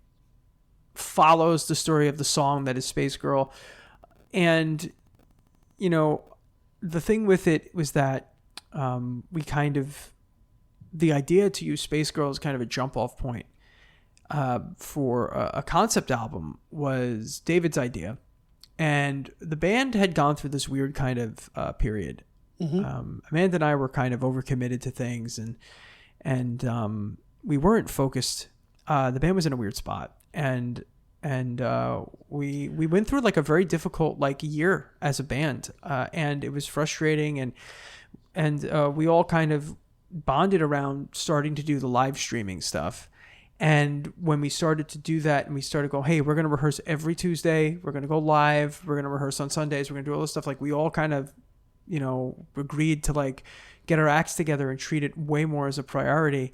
follows the story of the song that is Space Girl And, you know, the thing with it was that the idea to use Space Girl as kind of a jump off point for a concept album was David's idea. And the band had gone through this weird kind of period. Amanda and I were kind of overcommitted to things, and we weren't focused. The band was in a weird spot, and we went through like a very difficult like year as a band, and it was frustrating, and we all kind of bonded around starting to do the live streaming stuff. And when we started to do that and we started to go, hey, we're going to rehearse every Tuesday, we're going to go live, we're going to rehearse on Sundays, we're going to do all this stuff, like we all kind of, you know, agreed to like get our acts together and treat it way more as a priority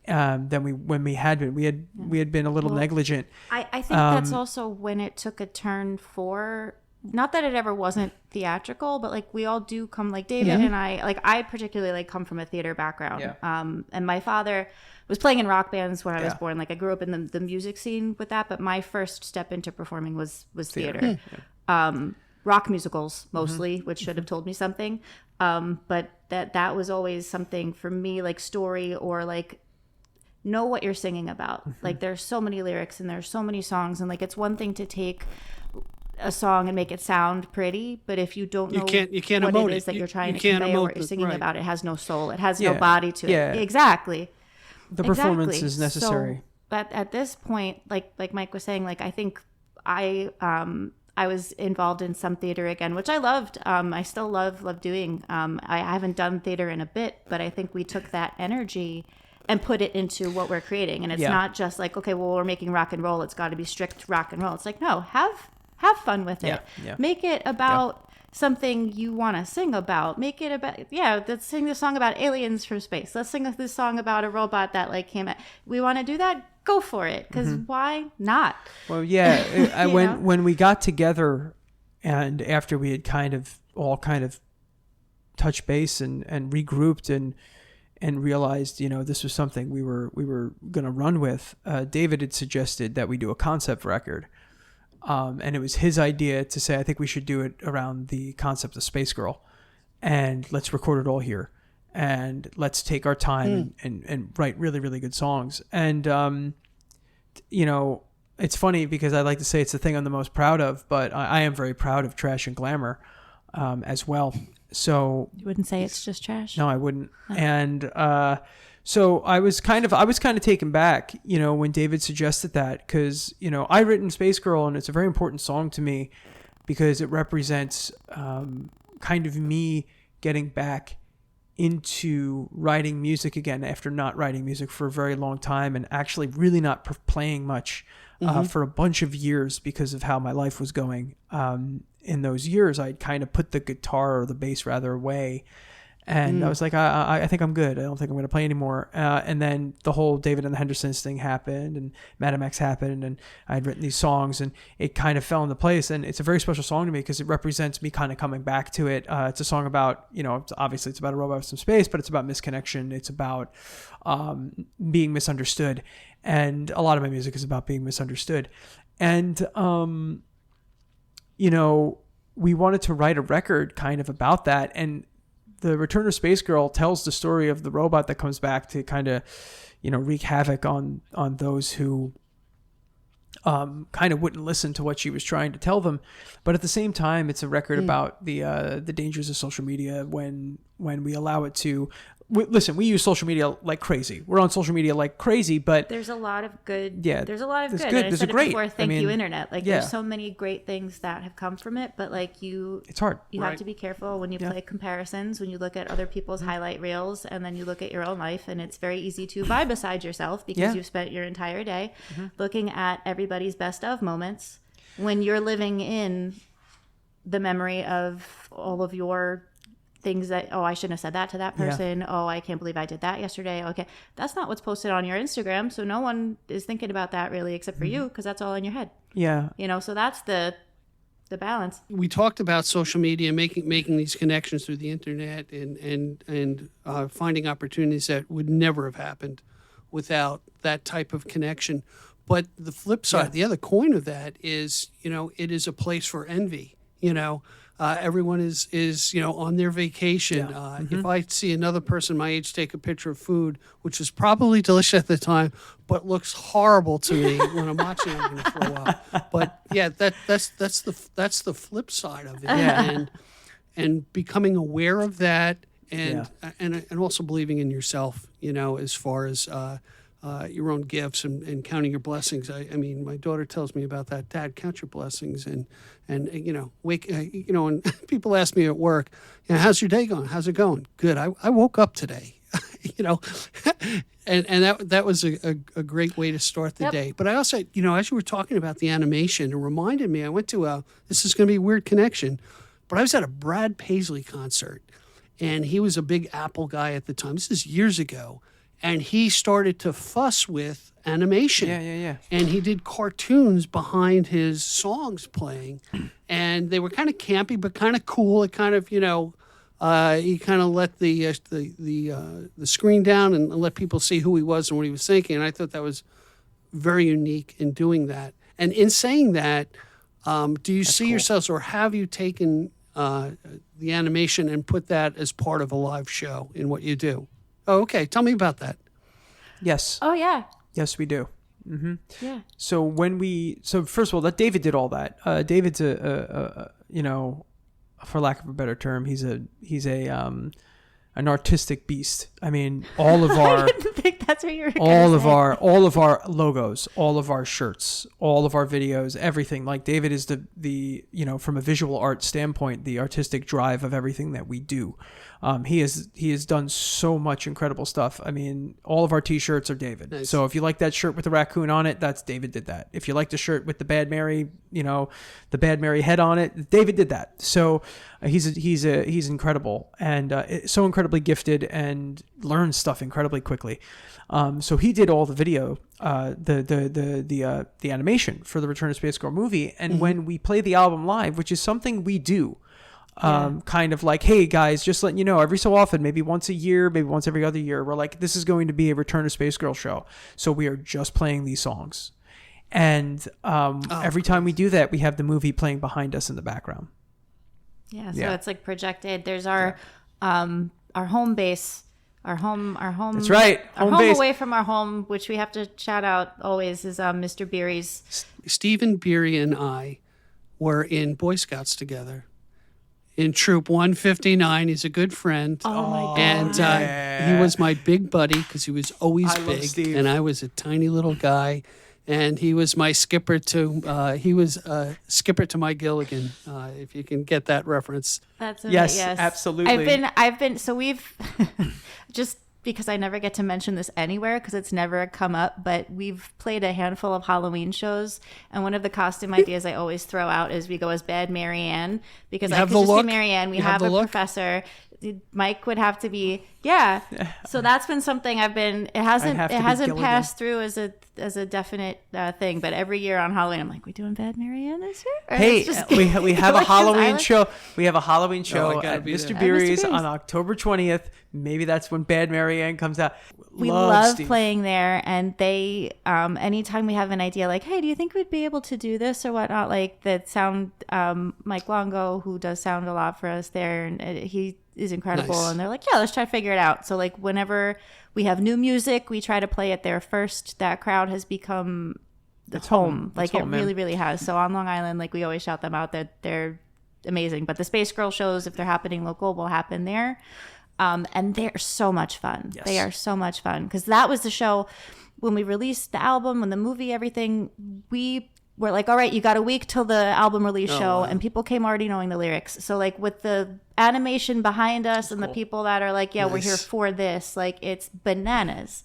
than when we had been. We had been a little negligent. I think that's also when it took a turn for, not that it ever wasn't theatrical, but like we all do come, like David and I particularly like come from a theater background. And my father was playing in rock bands when I was born. Like I grew up in the music scene with that, but my first step into performing was theater. Rock musicals mostly, which should have told me something. But that was always something for me, like story, or like know what you're singing about. Like there's so many lyrics and there's so many songs, and like it's one thing to take a song and make it sound pretty, but if you don't know what it is that you're trying to convey or what you're singing about, it has no soul, it has no body to it. Exactly. The performance is necessary. So, but at this point, like Mike was saying, like I think I was involved in some theater again, which I loved. I still love doing. I haven't done theater in a bit, but I think we took that energy and put it into what we're creating. And it's not just like, okay, well, we're making rock and roll, it's got to be strict rock and roll. It's like, no, have fun with it. Make it about something you want to sing about. Make it about, let's sing this song about aliens from space. Let's sing this song about a robot that like came at. We want to do that? Go for it. Because why not? Well, when we got together and after we had kind of touched base and regrouped and realized, you know, this was something we were going to run with, David had suggested that we do a concept record. And it was his idea to say, I think we should do it around the concept of Space Girl, and let's record it all here, and let's take our time and write really, really good songs. And, you know, it's funny because I like to say it's the thing I'm the most proud of, but I am very proud of Trash and Glamour as well. So you wouldn't say it's just trash? No, I wouldn't. Oh. And so I was kind of taken back, you know, when David suggested that, because, you know, I'd written Space Girl, and it's a very important song to me because it represents kind of me getting back into writing music again after not writing music for a very long time and actually really not playing much for a bunch of years because of how my life was going. In those years, I'd kind of put the guitar or the bass rather away. And I was like, I think I'm good. I don't think I'm going to play anymore. And then the whole David and the Hendersons thing happened, and Madam X happened, and I'd written these songs, and it kind of fell into place. And it's a very special song to me because it represents me kind of coming back to it. It's a song about, you know, obviously it's about a robot with some space, but it's about misconnection. It's about being misunderstood. And a lot of my music is about being misunderstood. And, you know, we wanted to write a record kind of about that. And the Return of Space Girl tells the story of the robot that comes back to kind of, you know, wreak havoc on those who kind of wouldn't listen to what she was trying to tell them. But at the same time, it's a record about the dangers of social media when we allow it to. Listen, we use social media like crazy. We're on social media like crazy, but there's a lot of good. Yeah, there's a lot of good. And I said it before. Thank you, mean, internet. Like there's so many great things that have come from it, but like it's hard. You have to be careful when you play comparisons. When you look at other people's highlight reels, and then you look at your own life, and it's very easy to vibe beside yourself because you've spent your entire day looking at everybody's best of moments when you're living in the memory of all of your things that, oh, I shouldn't have said that to that person. Oh, I can't believe I did that yesterday. Okay. That's not what's posted on your Instagram. So no one is thinking about that really except for you, because that's all in your head. Yeah. You know, so that's the balance. We talked about social media, making these connections through the internet and finding opportunities that would never have happened without that type of connection. But the flip side, the other coin of that is, you know, it is a place for envy. Everyone is on their vacation. If I see another person my age take a picture of food, which is probably delicious at the time, but looks horrible to me when I'm watching, I'm going to throw up. But yeah, that's the flip side of it, and becoming aware of that, and also believing in yourself. As far as your own gifts and counting your blessings. I mean, my daughter tells me about that. Dad, count your blessings and wake. And people ask me at work, how's your day going? How's it going? Good. I woke up today. and that was a great way to start the day. But I also, as you were talking about the animation, it reminded me. I went to this is going to be a weird connection, but I was at a Brad Paisley concert, and he was a big Apple guy at the time. This is years ago. And he started to fuss with animation. Yeah. And he did cartoons behind his songs playing. And they were kind of campy, but kind of cool. It kind of, he kind of let the screen down and let people see who he was and what he was thinking. And I thought that was very unique in doing that. And in saying that, do you see yourselves, or have you taken the animation and put that as part of a live show in what you do? Oh, okay. Tell me about that. Yes. Oh, yeah. Yes, we do. Yeah. So first of all, that David did all that. David's a for lack of a better term, he's an artistic beast. I mean, all of our I didn't think that's what you were all of our logos, all of our shirts, all of our videos, everything. Like David is the from a visual art standpoint, the artistic drive of everything that we do. He has done so much incredible stuff. I mean, all of our T-shirts are David. Nice. So if you like that shirt with the raccoon on it, that's David did that. If you like the shirt with the Bad Mary, the Bad Mary head on it, David did that. So he's incredible and so incredibly gifted and learns stuff incredibly quickly. So he did all the video, the animation for the Return to Space Girl movie. And when we play the album live, which is something we do. Kind of like, hey guys, just letting you know, every so often, maybe once a year, maybe once every other year, we're like, this is going to be a Return to Space Girl show. So we are just playing these songs. And every time we do that, we have the movie playing behind us in the background. Yeah, so it's like projected. There's our home base, our home. That's right. Our home base away from our home, which we have to shout out always, is Mr. Beery's. Stephen Beery and I were in Boy Scouts together. In Troop 159, he's a good friend. Oh my God! And he was my big buddy because he was always big, love Steve. And I was a tiny little guy. And he was my skipper to skipper to my Gilligan, if you can get that reference. That's yes, absolutely. I've been. So we've just. Because I never get to mention this anywhere because it's never come up, but we've played a handful of Halloween shows, and one of the costume ideas I always throw out is we go as Bad Mary Ann, because I could just be Mary Ann. We have a professor. Mike would have to be, So that's been something it hasn't passed through as a definite thing, but every year on Halloween I'm like, we doing Bad Mary Ann this year? Or Hey, we have a Halloween show. We have a Halloween show at Mr. Beery's on October 20th. Maybe that's when Bad Mary Ann comes out. We love playing there, and they anytime we have an idea like, hey, do you think we'd be able to do this or whatnot, like the sound, Mike Longo, who does sound a lot for us there, and he is incredible. Nice. And they're like, let's try to figure it out. So like whenever we have new music, we try to play it there first. That crowd has become it's home. Like it really, really has. So on Long Island, like we always shout them out that they're amazing. But the Space Girl shows, if they're happening local, will happen there. And they're so much fun. Yes. They are so much fun. Because that was the show when we released the album, when the movie, everything, we were like, all right, you got a week till the album release show. Wow. And people came already knowing the lyrics. So like with the animation behind us and the people that are like, we're here for this, like it's bananas.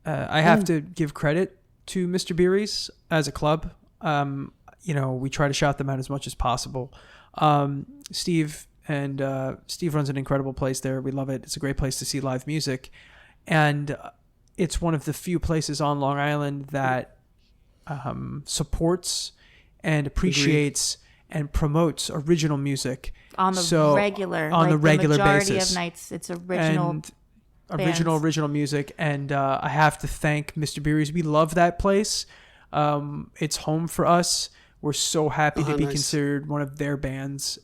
I have to give credit to Mr. Beery's as a club. We try to shout them out as much as possible. Steve runs an incredible place there. We love it. It's a great place to see live music. And it's one of the few places on Long Island that supports and appreciates and promotes original music on the regular basis. Majority of nights, it's original music. And I have to thank Mr. Beery's. We love that place. It's home for us. we're so happy to be Nice. considered one of their bands.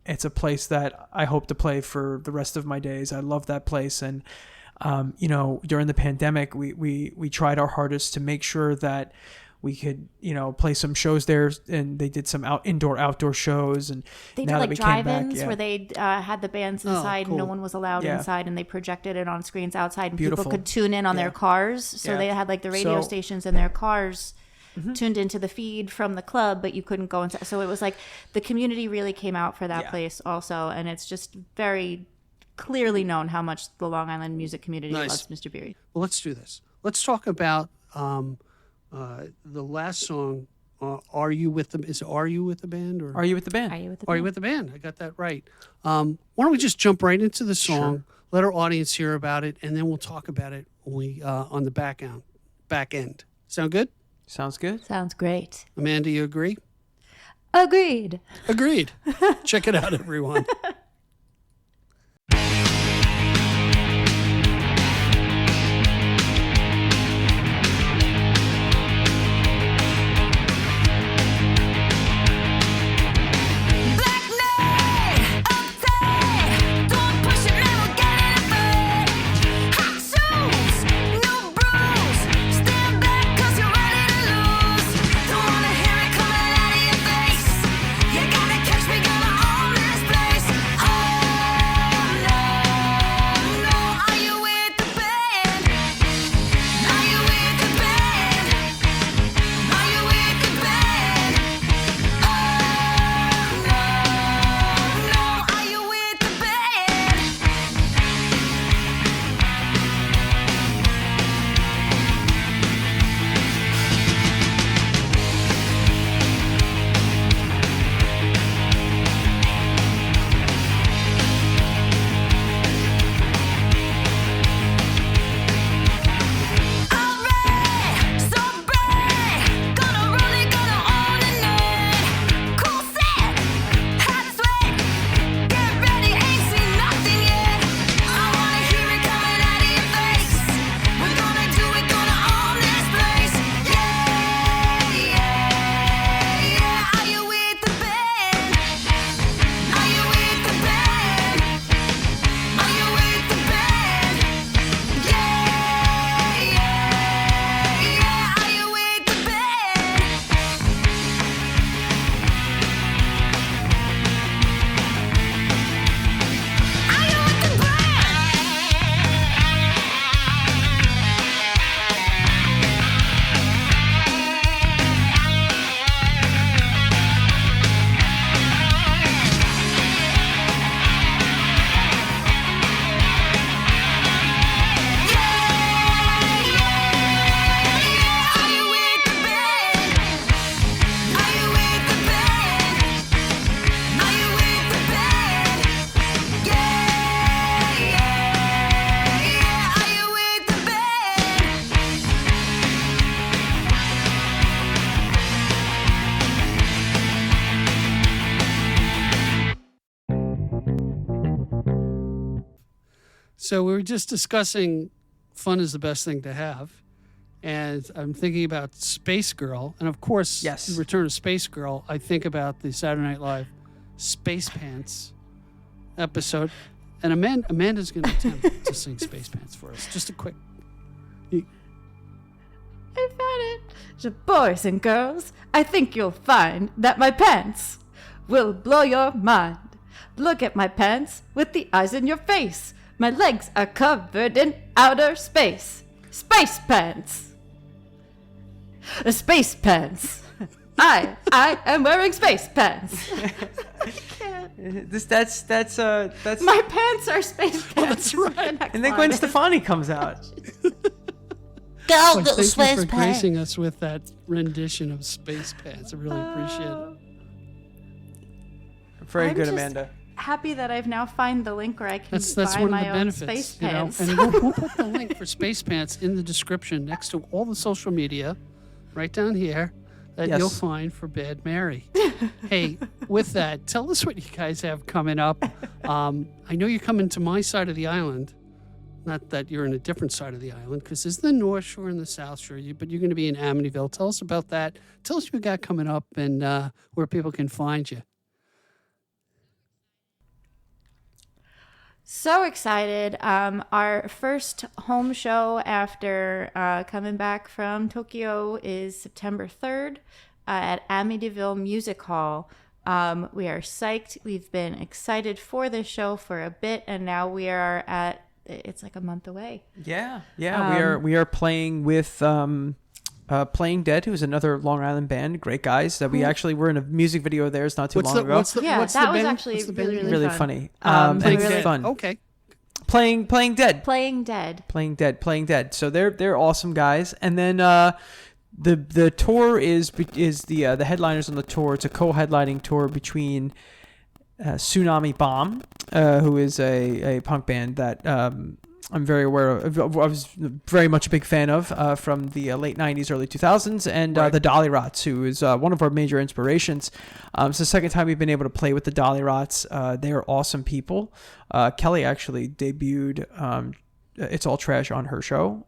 It's a place that I hope to play for the rest of my days. I love that place. And, during the pandemic, we tried our hardest to make sure that we could, play some shows there, and they did some outdoor shows. And They now did that we drive-ins came back, where they had the bands inside and no cool. one was allowed Yeah. inside, and they projected it on screens outside, and Beautiful. people could tune in on their cars. So Yeah. they had the radio So- stations in their cars tuned into the feed from the club, but you couldn't go inside. So it was the community really came out for that Yeah. place also, and it's just very clearly known how much the Long Island music community Nice. loves Mr. Beery. Well, let's do this. Let's talk about the last song. Are you with the? Is Are You with the Band or Are You with the Band? Are you with the Are You band? with the Band? I got that right. Why don't we just jump right into the song? Let our audience hear about it, and then we'll talk about it when we on the back end. Sound good? Sounds good. Sounds great. Amanda, you agree? Agreed. Agreed. Check it out, everyone. Black night, uptight, don't push it, man, we'll get it afraid. Hot shoes, no bruise, stand back 'cause you're ready to lose. Don't wanna hear it coming out of your face. You gotta catch me, gonna own this place. Oh no, no, are you with the band? Are you with the band? Are you with the band? Oh no, no, are you with the band? Alright, so bright, gonna roll it, gonna own the night. Cool set, hot sweat, get ready, ain't seen nothing yet. I wanna hear it coming out of your face. We're gonna do it, gonna own this place. Yeah, yeah, yeah. Are you with the band? Are you with the band? Are you with the band? Yeah, yeah, yeah. Are you with the band? Are you with the Are you with the band? Are you with the band? Are you with the band? Yeah, yeah, yeah. Are you with the band? So we were just discussing fun is the best thing to have. And I'm thinking about Space Girl. And of course, Yes. the Return of Space Girl, I think about the Saturday Night Live Space Pants episode. And Amanda's going to attempt to sing Space Pants for us. Just a quick. I found it. So boys and girls, I think you'll find that my pants will blow your mind. Look at my pants with the eyes in your face. My legs are covered in outer space. Space pants. Space pants. I am wearing space pants. That's My pants are space pants. that's right. and then Gwen Stefani comes out. Well, thank you for gracing us with that rendition of Space Pants. I really appreciate it. Very I'm good, just Amanda. happy that I've now found the link where I can That's buy one my of the own benefits, space you know. pants. And we'll put the link for Space Pants in the description next to all the social media, right down here, that Yes. you'll find for Bad Mary. Hey, with that, tell us what you guys have coming up. I know you're coming to my side of the island not that you're in a different side of the island, because there's the North Shore and the South Shore, but you're going to be in Amityville. Tell us about that. Tell us what you got coming up and where people can find you. So excited. Our first home show after coming back from Tokyo is September 3rd at Amityville Music Hall. We are psyched. We've been excited for this show for a bit, and now we are at, it's like a month away. Yeah. We are playing with Playing Dead, who's another Long Island band. Great guys. That we actually were in a music video of theirs not too long ago. What's the that band? was actually What's the band? really funny. Playing and Dead. fun. Okay. Playing Dead. Playing Dead. So they're awesome guys. And then the tour is the headliners on the tour. It's a co-headlining tour between Tsunami Bomb, who is a punk band that I'm very aware of. I was very much a big fan of from the late 90s, early 2000s, and the Dollyrots, who is one of our major inspirations. It's the second time we've been able to play with the Dollyrots. They are awesome people. Kelly actually debuted It's All Trash on her show.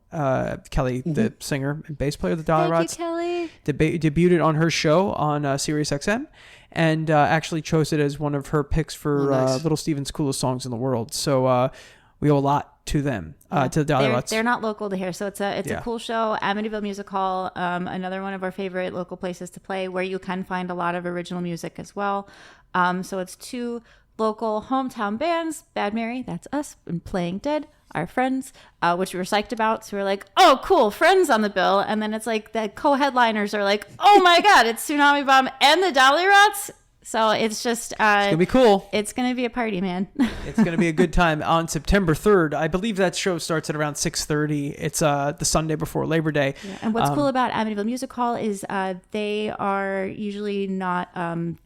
Kelly, the singer and bass player of the Dollyrots, Thank you, Kelly. debuted it on her show on Sirius XM, and actually chose it as one of her picks for nice. Little Steven's coolest songs in the world. So we owe a lot to them, to the Dollyrots. They're not local to here, so it's a cool show. Amityville Music Hall, another one of our favorite local places to play, where you can find a lot of original music as well. So it's two local hometown bands, Bad Mary, that's us, and Playing Dead, our friends, which we were psyched about. So we were like, oh, cool, friends on the bill. And then it's like the co-headliners are like, oh my God, it's Tsunami Bomb and the Dollyrots. So it's just... it's going to be cool. It's going to be a party, man. It's going to be a good time on September 3rd. I believe that show starts at around 6:30. It's the Sunday before Labor Day. Yeah. And what's cool about Amityville Music Hall is they are usually not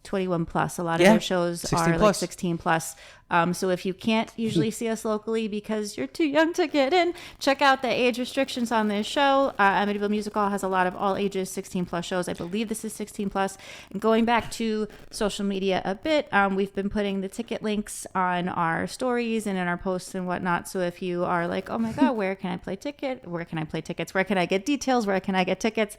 21 plus. A lot of their shows are like 16 plus. So if you can't usually see us locally because you're too young to get in, check out the age restrictions on this show. Amityville Music Hall has a lot of all ages 16 plus shows. I believe this is 16 plus. And going back to social media a bit, we've been putting the ticket links on our stories and in our posts and whatnot. So if you are like, oh my God, where can I play tickets? Where can I get details? Where can I get tickets?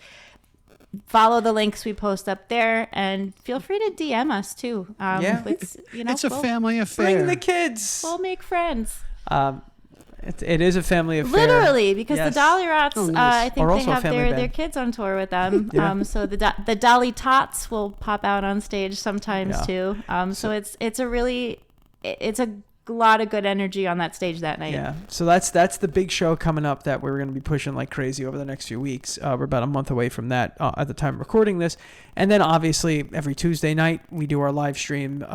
Follow the links we post up there, and feel free to DM us too. It's a family affair. Bring the kids. We'll make friends. It is a family affair. Literally, because the Dollyrots, nice. I think Are they also a have family their band. kids on tour with them. Yeah. So the Dolly Tots will pop out on stage sometimes too. So it's a lot of good energy on that stage that night. Yeah, so that's the big show coming up that we're going to be pushing like crazy over the next few weeks. We're about a month away from that at the time of recording this. And then obviously every Tuesday night we do our live stream,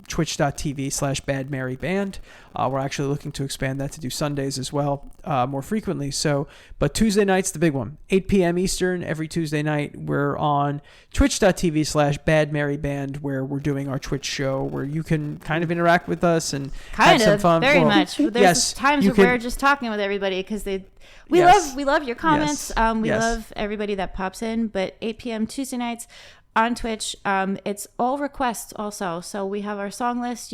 twitch.tv/badmaryband. We're actually looking to expand that to do Sundays as well, more frequently. But Tuesday night's the big one. 8 p.m. Eastern every Tuesday night. We're on twitch.tv/badmaryband, where we're doing our Twitch show where you can kind of interact with us and have some fun. Very much. There's times where we're just talking with everybody because we love your comments. We love everybody that pops in. But 8 p.m. Tuesday nights on Twitch, it's all requests also. So we have our song list.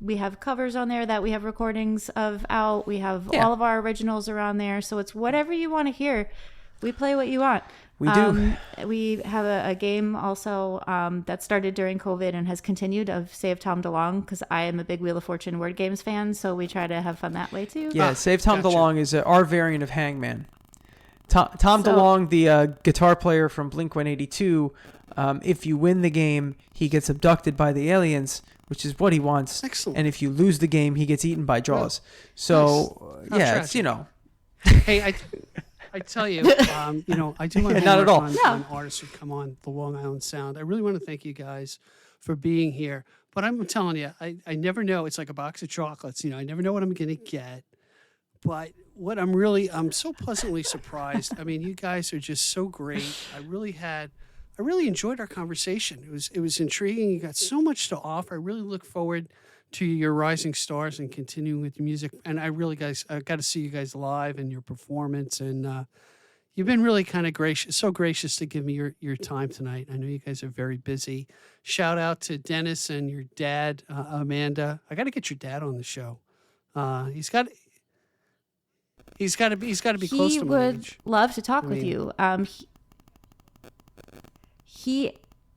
We have covers on there that we have recordings of out. We have all of our originals are on there. So it's whatever you want to hear. We play what you want. We do. We have a game also that started during COVID and has continued of Save Tom DeLonge, because I am a big Wheel of Fortune word games fan, so we try to have fun that way too. Yeah, Save Tom DeLonge is our variant of Hangman. Tom DeLonge, the guitar player from Blink-182, if you win the game, he gets abducted by the aliens, which is what he wants. Excellent. And if you lose the game, he gets eaten by Jaws. So, Nice. it's, Hey, I tell you, I do want to not at all. on artists who come on the Long Island Sound. I really want to thank you guys for being here. But I'm telling you, I never know. It's like a box of chocolates. I never know what I'm going to get. But what I'm so pleasantly surprised. I mean, you guys are just so great. I really enjoyed our conversation. It was intriguing. You got so much to offer. I really look forward to your rising stars and continuing with your music. And I got to see you guys live and your performance. And you've been really kind of so gracious to give me your time tonight. I know you guys are very busy. Shout out to Dennis and your dad, Amanda. I got to get your dad on the show. He's got to be close He to my would age. love to talk with mean- you.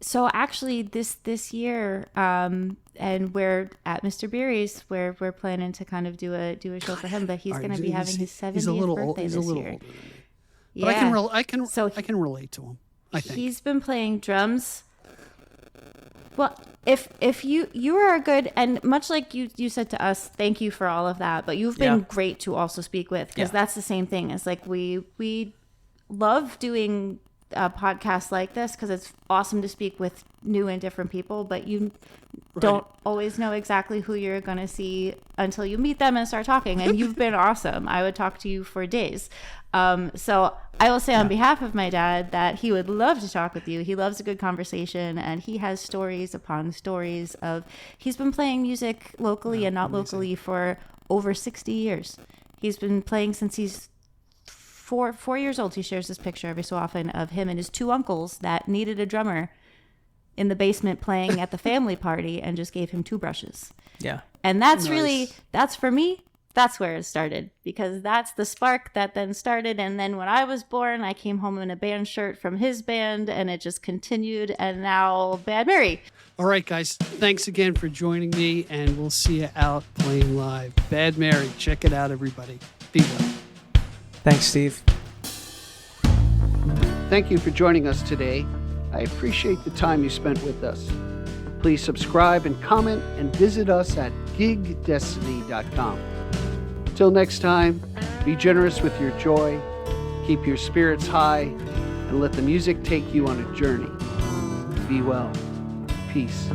So actually this year, and we're at Mr. Beery's, where we're planning to kind of do a show for him, but he's All right, going to be having his 70th He's a little birthday He's this a little year. older than me. Yeah. But I can relate to him. I think. He's been playing drums. Well, if you are good, and much like you said to us, thank you for all of that, but you've been great to also speak with, because that's the same thing. It's like we love doing a podcast like this because it's awesome to speak with new and different people, but you don't always know exactly who you're going to see until you meet them and start talking. And you've been awesome. I would talk to you for days. So I will say on behalf of my dad that he would love to talk with you. He loves a good conversation, and he has stories upon stories of, he's been playing music locally and not locally for over 60 years. He's been playing since he's 4 years old. He shares this picture every so often of him and his 2 uncles that needed a drummer in the basement playing at the family party, and just gave him 2 brushes. Yeah. And that's Nice. really, that's for me, that's where it started, because that's the spark that then started. And then when I was born, I came home in a band shirt from his band, and it just continued. And now Bad Mary. All right, guys. Thanks again for joining me, and we'll see you out playing live. Bad Mary. Check it out, everybody. Be well. Thanks, Steve. Thank you for joining us today. I appreciate the time you spent with us. Please subscribe and comment, and visit us at gigdestiny.com. Till next time, be generous with your joy, keep your spirits high, and let the music take you on a journey. Be well. Peace.